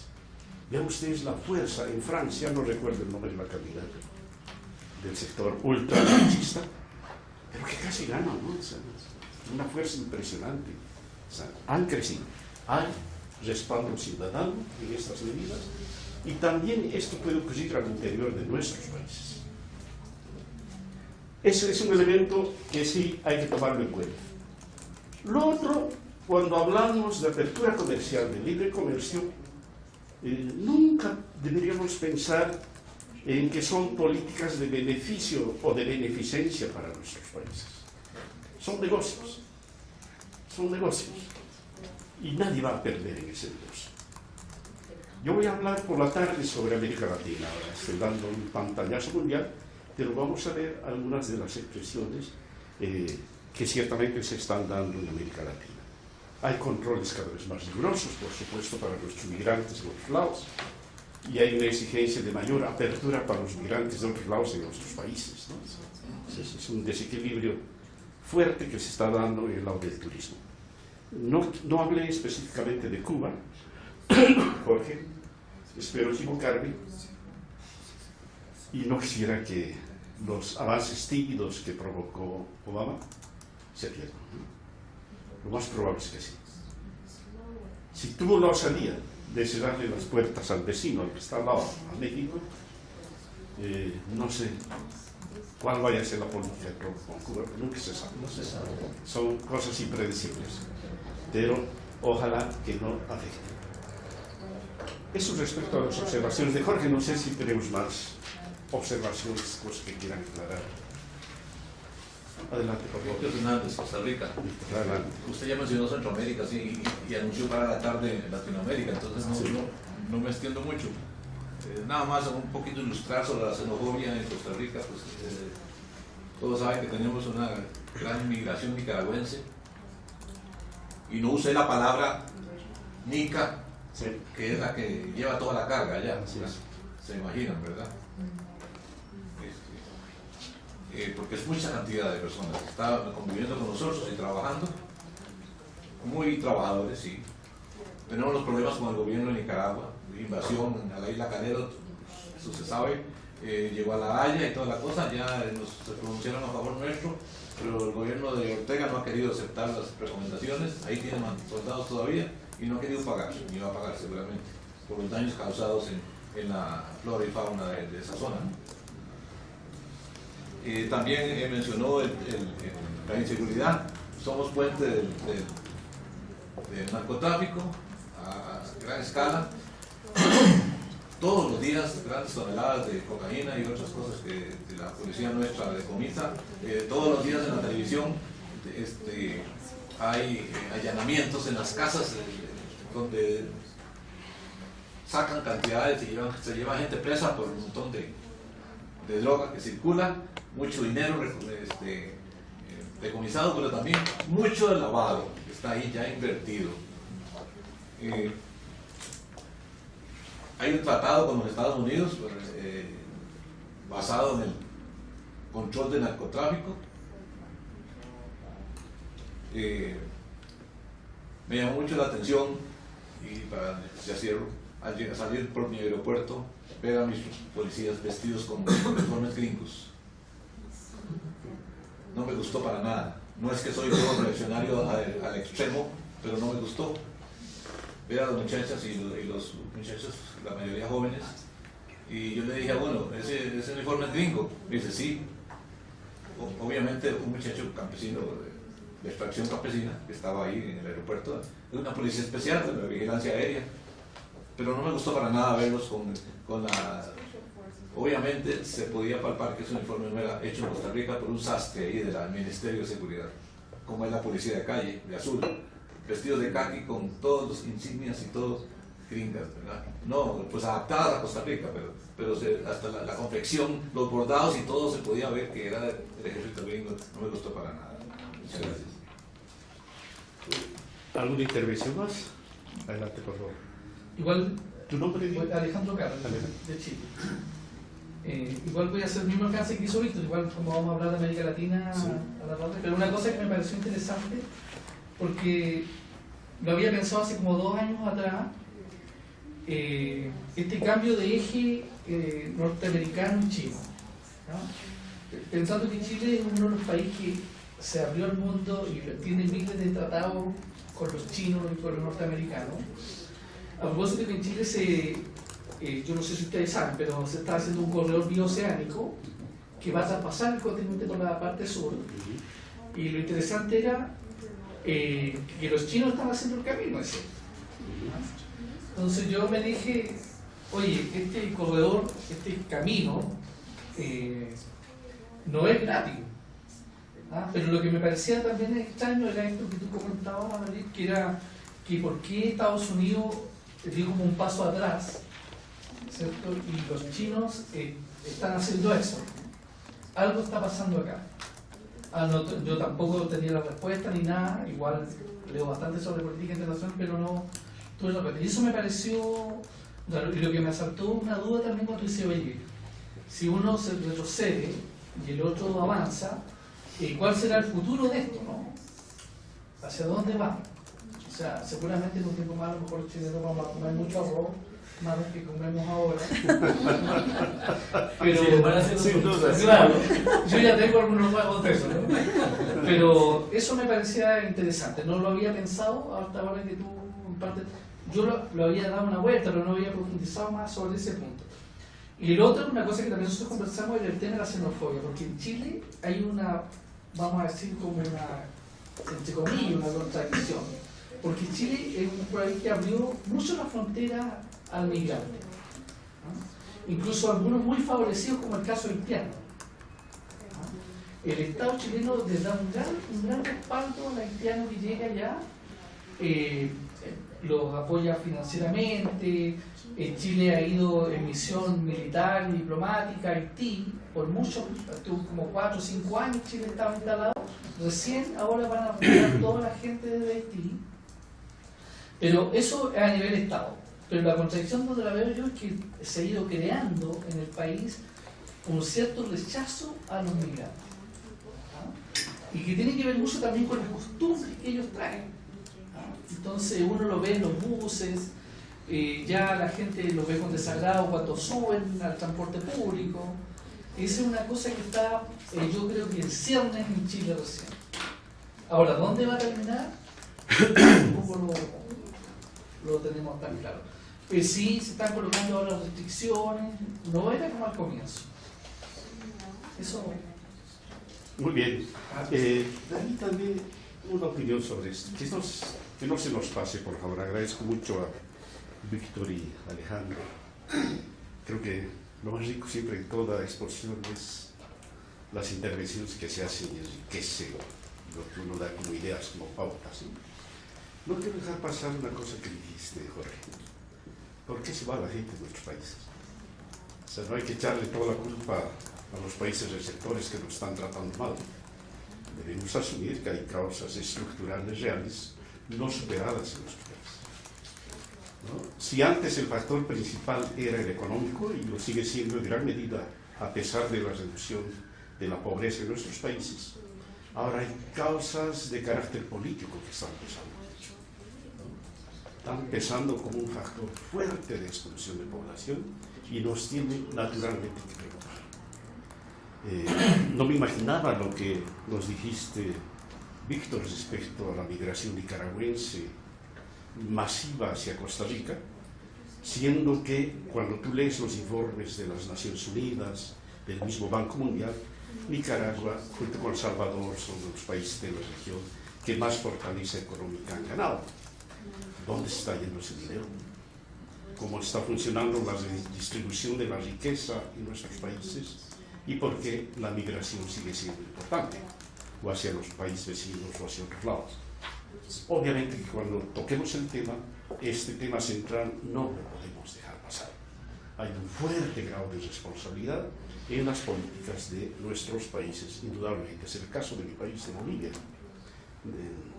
[SPEAKER 1] Vean ustedes la fuerza en Francia, no recuerdo el nombre de la candidata, del sector ultraderechista, pero que casi gana, ¿no? O sea, una fuerza impresionante. O sea, han crecido. Hay respaldo ciudadano en estas medidas, y también esto puede ocurrir al interior de nuestros países. Ese es un elemento que sí hay que tomarlo en cuenta. Lo otro, cuando hablamos de apertura comercial, de libre comercio, nunca deberíamos pensar en que son políticas de beneficio o de beneficencia para nuestros países. Son negocios, y nadie va a perder en ese negocio. Yo voy a hablar por la tarde sobre América Latina, ahora estoy dando un pantallazo mundial, pero vamos a ver algunas de las expresiones que ciertamente se están dando en América Latina. Hay controles cada vez más rigurosos, por supuesto, para los migrantes de otros lados, y hay una exigencia de mayor apertura para los migrantes de otros lados en nuestros países, ¿no? Entonces, es un desequilibrio fuerte que se está dando en el lado del turismo. No hablé específicamente de Cuba, Jorge, espero equivocarme, y no quisiera que los avances tímidos que provocó Obama se pierdan, ¿no? Lo más probable es que sí. Si tuvo la osadía de cerrarle las puertas al vecino, al que está al lado, a México, no sé cuál vaya a ser la política de Trump con Cuba, nunca se sabe.
[SPEAKER 3] No se sabe.
[SPEAKER 1] Son cosas impredecibles, pero ojalá que no afecten. Eso respecto a las observaciones de Jorge. No sé si tenemos más observaciones, cosas que quieran aclarar. Adelante, por favor.
[SPEAKER 4] Jorge Fernández, Costa Rica.
[SPEAKER 1] Adelante.
[SPEAKER 4] Usted ya mencionó Centroamérica, sí, y anunció para la tarde Latinoamérica, entonces no me extiendo mucho. Nada más un poquito ilustrar sobre la xenofobia en Costa Rica. Pues, todos saben que tenemos una gran migración nicaragüense, y no usé la palabra nica,
[SPEAKER 1] Sí.
[SPEAKER 4] que es la que lleva toda la carga allá.
[SPEAKER 1] Así es.
[SPEAKER 4] Se imaginan, ¿verdad? Porque es mucha cantidad de personas que están conviviendo con nosotros y trabajando, muy trabajadores, sí. Tenemos los problemas con el gobierno de Nicaragua, invasión a la isla Calero, eso se sabe, llegó a La Haya y toda la cosa, ya se pronunciaron a favor nuestro, pero el gobierno de Ortega no ha querido aceptar las recomendaciones, ahí tienen soldados todavía y no ha querido pagar, ni va a pagar seguramente, por los daños causados en la flora y fauna de esa zona. También mencionó la inseguridad. Somos puente del narcotráfico a gran escala. Todos los días grandes toneladas de cocaína y otras cosas que la policía nuestra decomisa. Todos los días en la televisión hay allanamientos en las casas donde sacan cantidades y se lleva gente presa por un montón de droga que circula, mucho dinero decomisado, pero también mucho de lavado que está ahí ya invertido. Hay un tratado con los Estados Unidos basado en el control del narcotráfico. Me llamó mucho la atención, y para ya cierro, al salir por mi aeropuerto, ver a mis policías vestidos con uniformes gringos. No me gustó para nada. No es que soy un reaccionario al extremo, pero no me gustó. Ver a las muchachas y los muchachos, la mayoría jóvenes, y yo le dije, bueno, ese uniforme es gringo. Me dice, sí. Obviamente un muchacho campesino, de extracción campesina, que estaba ahí en el aeropuerto, es una policía especial de la vigilancia aérea. pero no me gustó para nada verlos con la... Obviamente se podía palpar que ese uniforme no era hecho en Costa Rica por un sastre ahí del Ministerio de Seguridad, como es la policía de calle, de azul, vestidos de caqui con todos los insignias y todos gringas, ¿verdad? No, pues adaptadas a Costa Rica, pero hasta la confección, los bordados y todo se podía ver que era del ejército gringo. No me gustó para nada. Muchas gracias.
[SPEAKER 1] ¿Alguna intervención más? Adelante, por favor.
[SPEAKER 2] Igual,
[SPEAKER 1] ¿Tu nombre?
[SPEAKER 2] Alejandro Carlos, de Chile. Igual voy a hacer el mismo alcance que hizo Víctor, igual como vamos a hablar de América Latina
[SPEAKER 1] Sí.
[SPEAKER 2] a la tarde, pero una cosa que me pareció interesante, porque lo había pensado hace como 2 años atrás, este cambio de eje norteamericano y chino, ¿no? Pensando que Chile es uno de los países que se abrió al mundo y tiene miles de tratados con los chinos y con los norteamericanos. A propósito que en Chile yo no sé si ustedes saben, pero se está haciendo un corredor bioceánico que va a traspasar el continente por la parte sur. Y lo interesante era que los chinos estaban haciendo el camino ese. Entonces yo me dije, oye, este corredor, este camino, no es gratis. Pero lo que me parecía también extraño era esto que tú comentabas, Madrid, que era que por qué Estados Unidos dio como un paso atrás, ¿cierto? Y los chinos están haciendo eso. Algo está pasando acá. Yo tampoco tenía la respuesta ni nada, igual leo bastante sobre política internacional, pero no tuve la respuesta. Y eso me pareció raro. Y lo que me asaltó una duda también cuando dice, oye, si uno se retrocede y el otro avanza, ¿cuál será el futuro de esto, no? ¿Hacia dónde va? O sea, seguramente en un tiempo más a lo mejor los chilenos vamos a comer mucho arroz, más de lo que comemos ahora. Pero,
[SPEAKER 1] Sin duda, sí.
[SPEAKER 2] claro, yo ya tengo algunos nuevos de eso, ¿no? Pero eso me parecía interesante, no lo había pensado hasta ahora que tú, en parte, yo lo había dado una vuelta, pero no había profundizado más sobre ese punto. Y el otro, una cosa que también nosotros conversamos, era el tema de la xenofobia, porque en Chile hay una, vamos a decir, como una, entre comillas, una contradicción. Porque Chile es un país que abrió mucho la frontera al migrante, ¿no? Incluso algunos muy favorecidos, como el caso haitiano. El Estado chileno les da un gran respaldo al haitiano que llega allá, los apoya financieramente. Chile ha ido en misión militar y diplomática a Haití por muchos, como 4 o 5 años Chile estaba instalado. Recién ahora van a apoyar toda la gente de Haití. Pero eso es a nivel Estado. Pero la contradicción donde la veo yo es que se ha ido creando en el país un cierto rechazo a los migrantes, ¿no? Y que tiene que ver mucho también con las costumbres que ellos traen, ¿no? Entonces uno lo ve en los buses, ya la gente lo ve con desagrado cuando suben al transporte público. Esa es una cosa que está, yo creo que en ciernes en Chile recién. Ahora, ¿dónde va a terminar? Tampoco lo tenemos tan claro. Sí, se están colocando ahora restricciones, no era como al comienzo. Eso.
[SPEAKER 1] Muy bien. David, también una opinión sobre esto. Que no se nos pase, por favor. Agradezco mucho a Víctor y Alejandro. Creo que lo más rico siempre en toda exposición es las intervenciones que se hacen y enriquecen lo que uno da como ideas, como pautas, ¿no? No quiero dejar pasar una cosa que dijiste, Jorge. ¿Por qué se va la gente de nuestros países? O sea, no hay que echarle toda la culpa a los países receptores que nos están tratando mal. Debemos asumir que hay causas estructurales reales no superadas en nuestros países, ¿no? Si antes el factor principal era el económico, y lo sigue siendo en gran medida a pesar de la reducción de la pobreza en nuestros países, ahora hay causas de carácter político que están pesando mucho, ¿no? Están pesando como un factor fuerte de expulsión de población y nos tiene naturalmente que preocupar. No me imaginaba lo que nos dijiste, Víctor, respecto a la migración nicaragüense masiva hacia Costa Rica, siendo que cuando tú lees los informes de las Naciones Unidas, del mismo Banco Mundial, Nicaragua, junto con El Salvador, son los países de la región que más fortaleza económica han ganado. ¿Dónde se está yendo ese dinero? cómo está funcionando la distribución de la riqueza en nuestros países y por qué la migración sigue siendo importante, o hacia los países vecinos o hacia otros lados. Obviamente que cuando toquemos el tema, este tema central no lo podemos dejar pasar. Hay un fuerte grado de responsabilidad en las políticas de nuestros países, indudablemente. Es el caso de mi país, de Bolivia.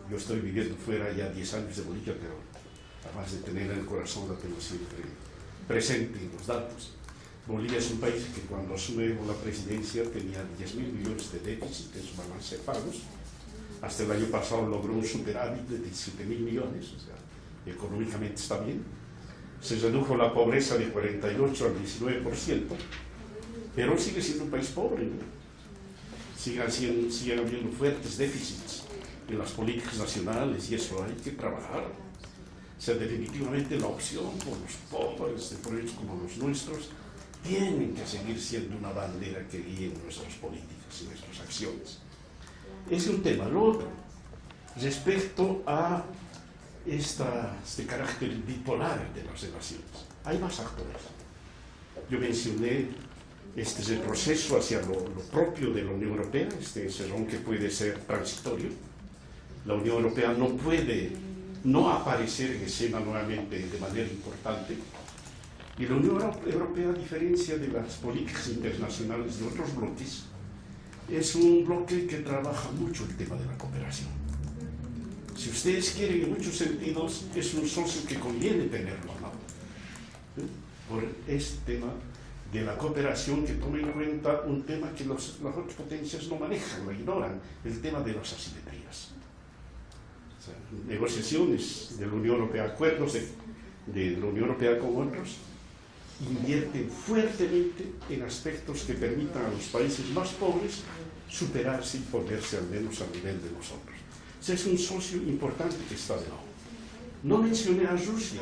[SPEAKER 1] Yo estoy viviendo fuera ya 10 años de Bolivia, pero además de tener en el corazón la tengo siempre presente en los datos. Bolivia es un país que cuando asume la presidencia tenía 10.000 millones de déficit en su balance de pagos. Hasta el año pasado logró un superávit de 17.000 millones, o sea, económicamente está bien. Se redujo la pobreza de 48 al 19%, pero sigue siendo un país pobre, ¿no? Siguen habiendo fuertes déficits en las políticas nacionales y eso hay que trabajar. O sea, definitivamente la opción por los pobres de proyectos como los nuestros tienen que seguir siendo una bandera que guíe nuestras políticas y nuestras acciones. Es un tema. Lo otro, respecto a este carácter bipolar de las relaciones, hay más actores. Yo mencioné este es el proceso hacia lo propio de la Unión Europea, este cerrón que puede ser transitorio. La Unión Europea no puede no aparecer en escena nuevamente de manera importante. Y la Unión Europea, a diferencia de las políticas internacionales de otros bloques, es un bloque que trabaja mucho el tema de la cooperación. Si ustedes quieren, en muchos sentidos, es un socio que conviene tenerlo al lado, por este tema de la cooperación que toma en cuenta un tema que las otras potencias no manejan, lo ignoran, el tema de las asimetrías. O sea, negociaciones de la Unión Europea, acuerdos de la Unión Europea con otros, invierten fuertemente en aspectos que permitan a los países más pobres superarse y ponerse al menos al nivel de nosotros. O sea, es un socio importante que está de lado. No mencioné a Rusia.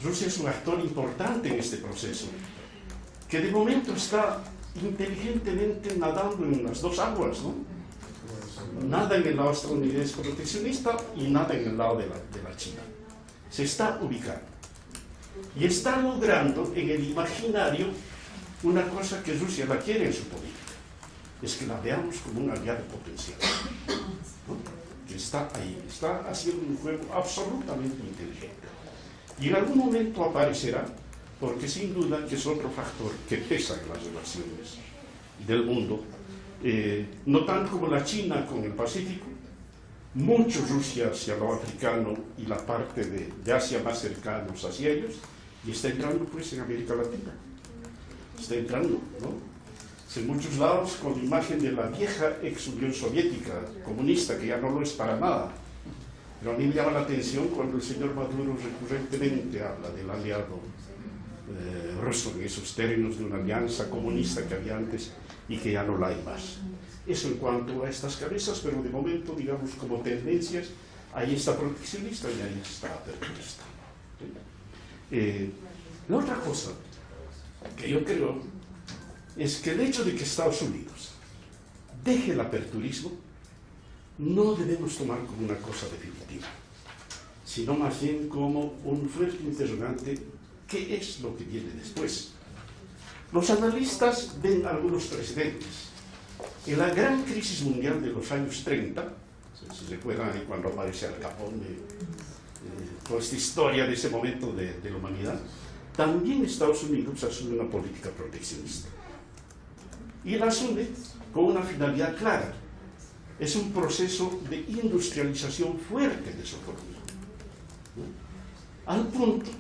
[SPEAKER 1] Rusia es un actor importante en este proceso, que de momento está inteligentemente nadando en las dos aguas, ¿no? Nada en el lado estadounidense proteccionista y nada en el lado de la China. Se está ubicando. Y está logrando en el imaginario una cosa que Rusia la quiere en su política, es que la veamos como un aliado potencial, ¿no? Que está ahí, está haciendo un juego absolutamente inteligente. Y en algún momento aparecerá, porque sin duda que es otro factor que pesa en las relaciones del mundo, no tanto como la China con el Pacífico, mucho Rusia hacia lo africano y la parte de Asia más cercanos hacia ellos, y está entrando pues en América Latina. Está entrando, ¿no? En muchos lados con la imagen de la vieja ex Unión Soviética comunista, que ya no lo es para nada. Pero a mí me llama la atención cuando el señor Maduro recurrentemente habla del aliado ruso en esos términos de una alianza comunista que había antes y que ya no la hay más. Eso en cuanto a estas cabezas, pero de momento, digamos, como tendencias, ahí está proteccionista y ahí está aperturista. La otra cosa que yo creo es que el hecho de que Estados Unidos deje el aperturismo no debemos tomar como una cosa definitiva, sino más bien como un fuerte interrogante: ¿qué es lo que viene después? Los analistas ven algunos precedentes. En la gran crisis mundial de los años 30, si se recuerdan ahí cuando aparece Al Capone, toda esta historia de ese momento de la humanidad, también Estados Unidos asume una política proteccionista. Y la asume con una finalidad clara. Es un proceso de industrialización fuerte de su economía, ¿no? Al punto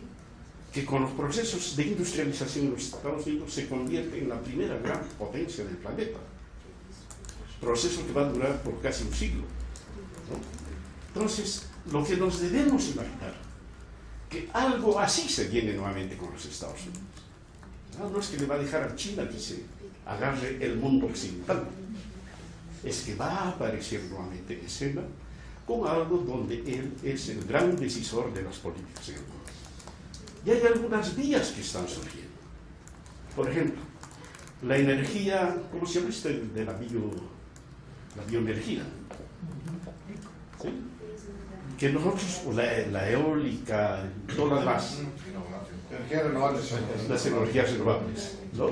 [SPEAKER 1] que con los procesos de industrialización los Estados Unidos se convierte en la primera gran potencia del planeta. Proceso que va a durar por casi un siglo, ¿no? Entonces, lo que nos debemos imaginar, que algo así se viene nuevamente con los Estados Unidos. No es que le va a dejar a China que se agarre el mundo occidental, es que va a aparecer nuevamente en escena con algo donde él es el gran decisor de las políticas en el mundo. Y hay algunas vías que están surgiendo. Por ejemplo, la energía, ¿cómo se llama este? De la bioenergía. ¿Sí? que nosotros, la eólica, todo lo demás,
[SPEAKER 5] Energías renovables.
[SPEAKER 1] las energías renovables, ¿no?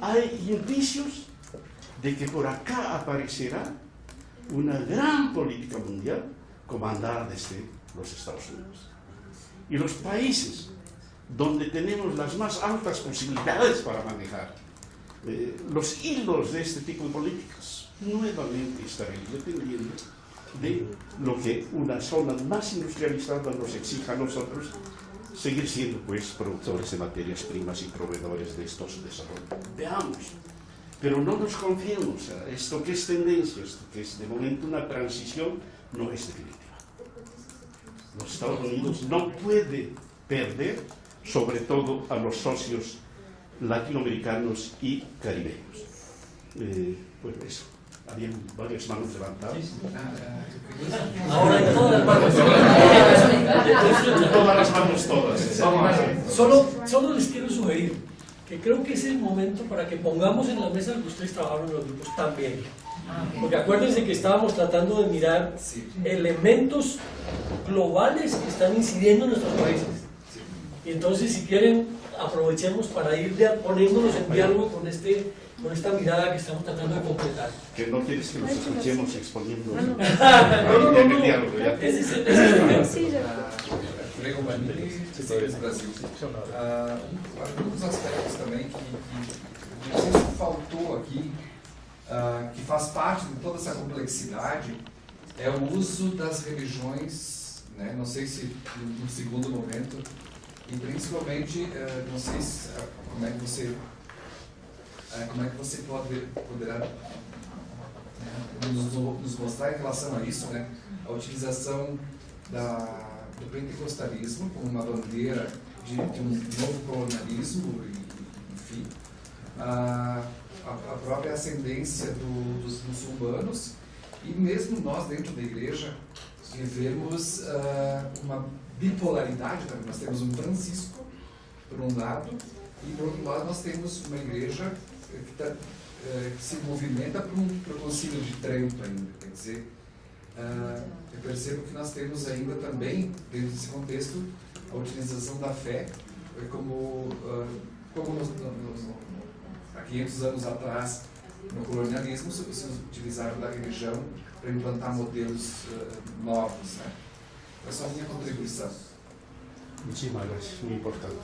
[SPEAKER 1] Hay indicios de que por acá aparecerá una gran política mundial comandada desde los Estados Unidos. Y los países donde tenemos las más altas posibilidades para manejar los hilos de este tipo de políticas, nuevamente estarán dependiendo de lo que una zona más industrializada nos exija a nosotros, seguir siendo pues productores de materias primas y proveedores de estos desarrollos. Veamos, pero no nos confiemos. Esto que es tendencia, esto que es de momento una transición, no es definitiva. Los Estados Unidos no puede perder, sobre todo a los socios latinoamericanos y caribeños. Pues eso, habían varias manos levantadas.
[SPEAKER 2] Ahora hay todas las manos.
[SPEAKER 1] Todas las manos, todas. Vamos a ver.
[SPEAKER 2] Solo les quiero sugerir que creo que es el momento para que pongamos en la mesa lo que ustedes trabajaron en los grupos también. Porque acuérdense que estábamos tratando de mirar elementos globales que están incidiendo en nuestros países. Y entonces, si quieren, aprovechemos para ir poniéndonos en diálogo con esta mirada que estamos tratando de completar.
[SPEAKER 1] Que no quieres que nos escuchemos exponiendo.
[SPEAKER 2] No. Ese es el tema.
[SPEAKER 6] Lego Manini, Ciências Brasil. Alguns aspectos também que não sei se faltou aqui, que faz parte de toda essa complexidade, é o uso das religiões, né? Não sei se no segundo momento, e principalmente, não sei se, como é que você poderá nos mostrar em relação a isso, né? A utilização do pentecostalismo como uma bandeira de um novo colonialismo, enfim, a própria ascendência dos muçulmanos, e mesmo nós dentro da igreja vivemos uma bipolaridade. Nós temos um Francisco por um lado, e por outro lado nós temos uma igreja que se movimenta para o Concílio de Trento ainda, quer dizer, eu percebo que nós temos ainda também, dentro desse contexto, a utilização da fé como há 500 anos atrás, no colonialismo, se utilizaram da religião para implantar modelos novos, né? Essa é a minha contribuição.
[SPEAKER 1] Muchísimas gracias, muy importante.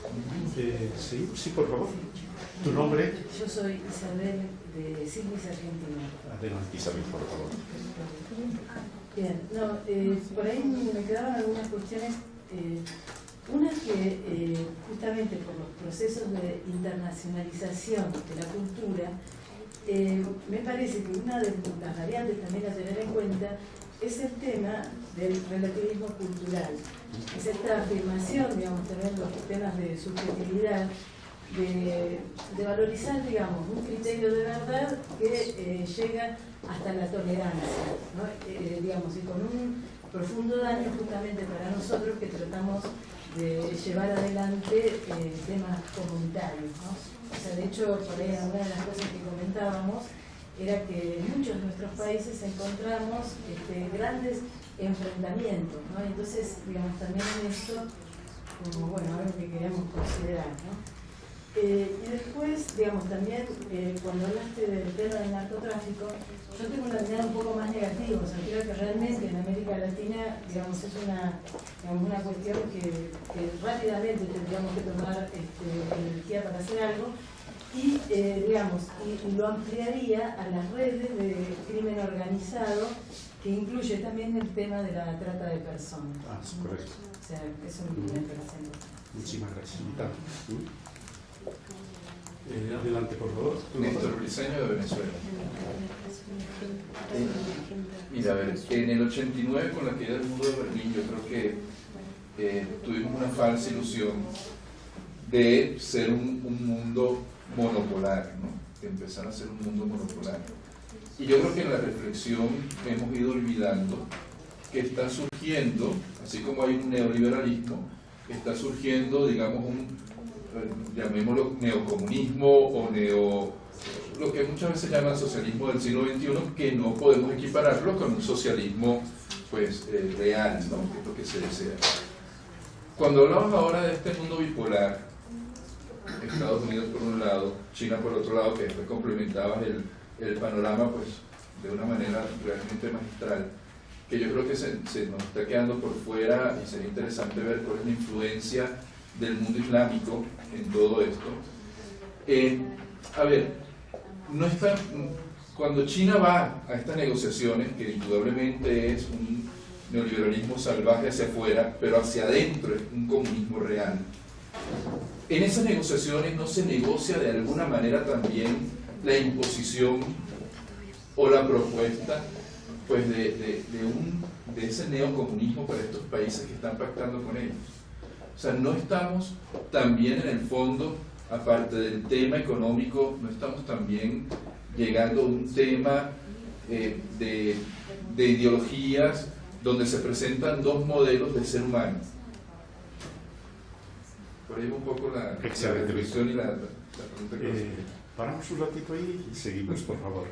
[SPEAKER 1] Sí, por favor. ¿Tu nombre?
[SPEAKER 7] Yo soy Isabel de Silvis, Argentina.
[SPEAKER 1] Adelante, Isabel, por favor.
[SPEAKER 7] Bien, por ahí me quedaron algunas cuestiones. Una que justamente por los procesos de internacionalización de la cultura, me parece que una de las variantes también a tener en cuenta es el tema del relativismo cultural. Es esta afirmación, digamos, tener los temas de subjetividad, de valorizar, digamos, un criterio de verdad que llega hasta la tolerancia, ¿no? Digamos, y con un profundo daño justamente para nosotros que tratamos de llevar adelante temas comunitarios, ¿no? O sea, de hecho, por ahí una de las cosas que comentábamos era que en muchos de nuestros países encontramos grandes enfrentamientos, ¿no? Entonces, digamos, también en esto, como, bueno, algo que queríamos considerar, ¿no? Y después, digamos, también cuando hablaste del tema del narcotráfico, yo tengo una mirada un poco más negativa. O sea, creo que realmente en América Latina, digamos, es una cuestión que rápidamente tendríamos que tomar energía para hacer algo, y digamos, y lo ampliaría a las redes de crimen organizado, que incluye también el tema de la trata de personas.
[SPEAKER 1] Ah, es correcto.
[SPEAKER 7] O sea, eso me parece.
[SPEAKER 1] Muchísimas gracias. Adelante, por favor.
[SPEAKER 8] Néstor Briceño, de Venezuela. Mira, a ver, en el 89, con la caída del muro de Berlín, yo creo que tuvimos una falsa ilusión de ser un mundo monopolar, ¿no? De empezar a ser un mundo monopolar. Y yo creo que en la reflexión hemos ido olvidando que está surgiendo, así como hay un neoliberalismo, está surgiendo, digamos, llamémoslo neocomunismo o lo que muchas veces se llama socialismo del siglo XXI, que no podemos equipararlo con un socialismo pues, real, ¿no? Que es lo que se desea. Cuando hablamos ahora de este mundo bipolar, Estados Unidos por un lado, China por otro lado, que después complementabas el panorama pues, de una manera realmente magistral, que yo creo que se nos está quedando por fuera y sería interesante ver cuál es la influencia del mundo islámico en todo esto. A ver, no está, cuando China va a estas negociaciones, que indudablemente es un neoliberalismo salvaje hacia afuera, pero hacia adentro es un comunismo real, en esas negociaciones no se negocia de alguna manera también la imposición o la propuesta pues de ese neocomunismo para estos países que están pactando con ellos. O sea, no estamos también en el fondo, aparte del tema económico, no estamos también llegando a un tema de ideologías donde se presentan dos modelos de ser humano. Por ahí va un poco la reflexión y la pregunta que
[SPEAKER 1] paramos un ratito ahí y seguimos, por favor.